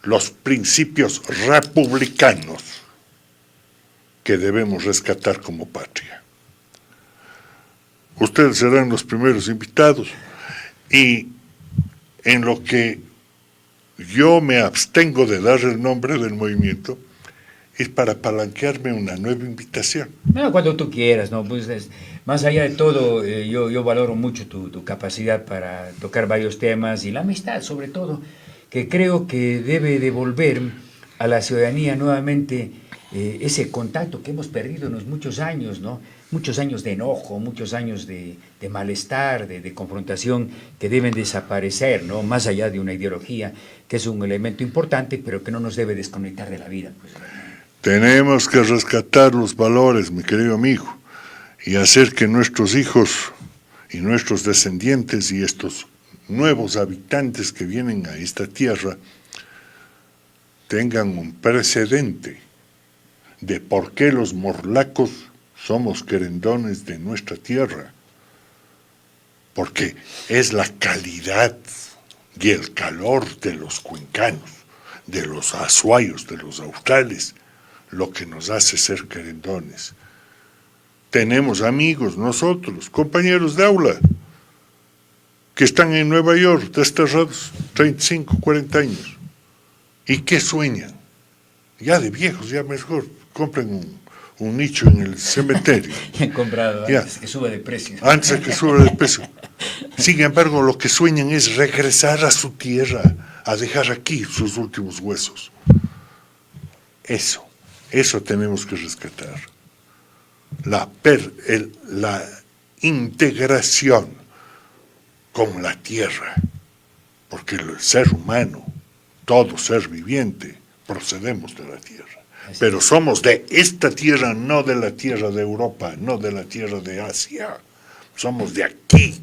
los principios republicanos que debemos rescatar como patria. Ustedes serán los primeros invitados y en lo que yo me abstengo de dar el nombre del movimiento es para palanquearme una nueva invitación. No, cuando tú quieras, ¿no? Pues más allá de todo, yo valoro mucho tu capacidad para tocar varios temas y la amistad, sobre todo, que creo que debe devolver a la ciudadanía nuevamente ese contacto que hemos perdido en los muchos años, ¿no? Muchos años de enojo, muchos años de malestar, de confrontación, que deben desaparecer, ¿no? Más allá de una ideología, que es un elemento importante, pero que no nos debe desconectar de la vida, pues. Tenemos que rescatar los valores, mi querido amigo, y hacer que nuestros hijos y nuestros descendientes y estos nuevos habitantes que vienen a esta tierra tengan un precedente de por qué los morlacos somos querendones de nuestra tierra. Porque es la calidad y el calor de los cuencanos, de los azuayos, de los australes, lo que nos hace ser querendones. Tenemos amigos, nosotros, compañeros de aula, que están en Nueva York, desterrados 35, 40 años. ¿Y qué sueñan? Ya de viejos, ya mejor, compren un nicho en el cementerio. Han comprado Ya. antes que suba de precio. Antes de que suba de peso. Sin embargo, lo que sueñan es regresar a su tierra, a dejar aquí sus últimos huesos. Eso tenemos que rescatar. La integración con la tierra, porque el ser humano, todo ser viviente, procedemos de la tierra. Pero somos de esta tierra, no de la tierra de Europa, no de la tierra de Asia. Somos de aquí.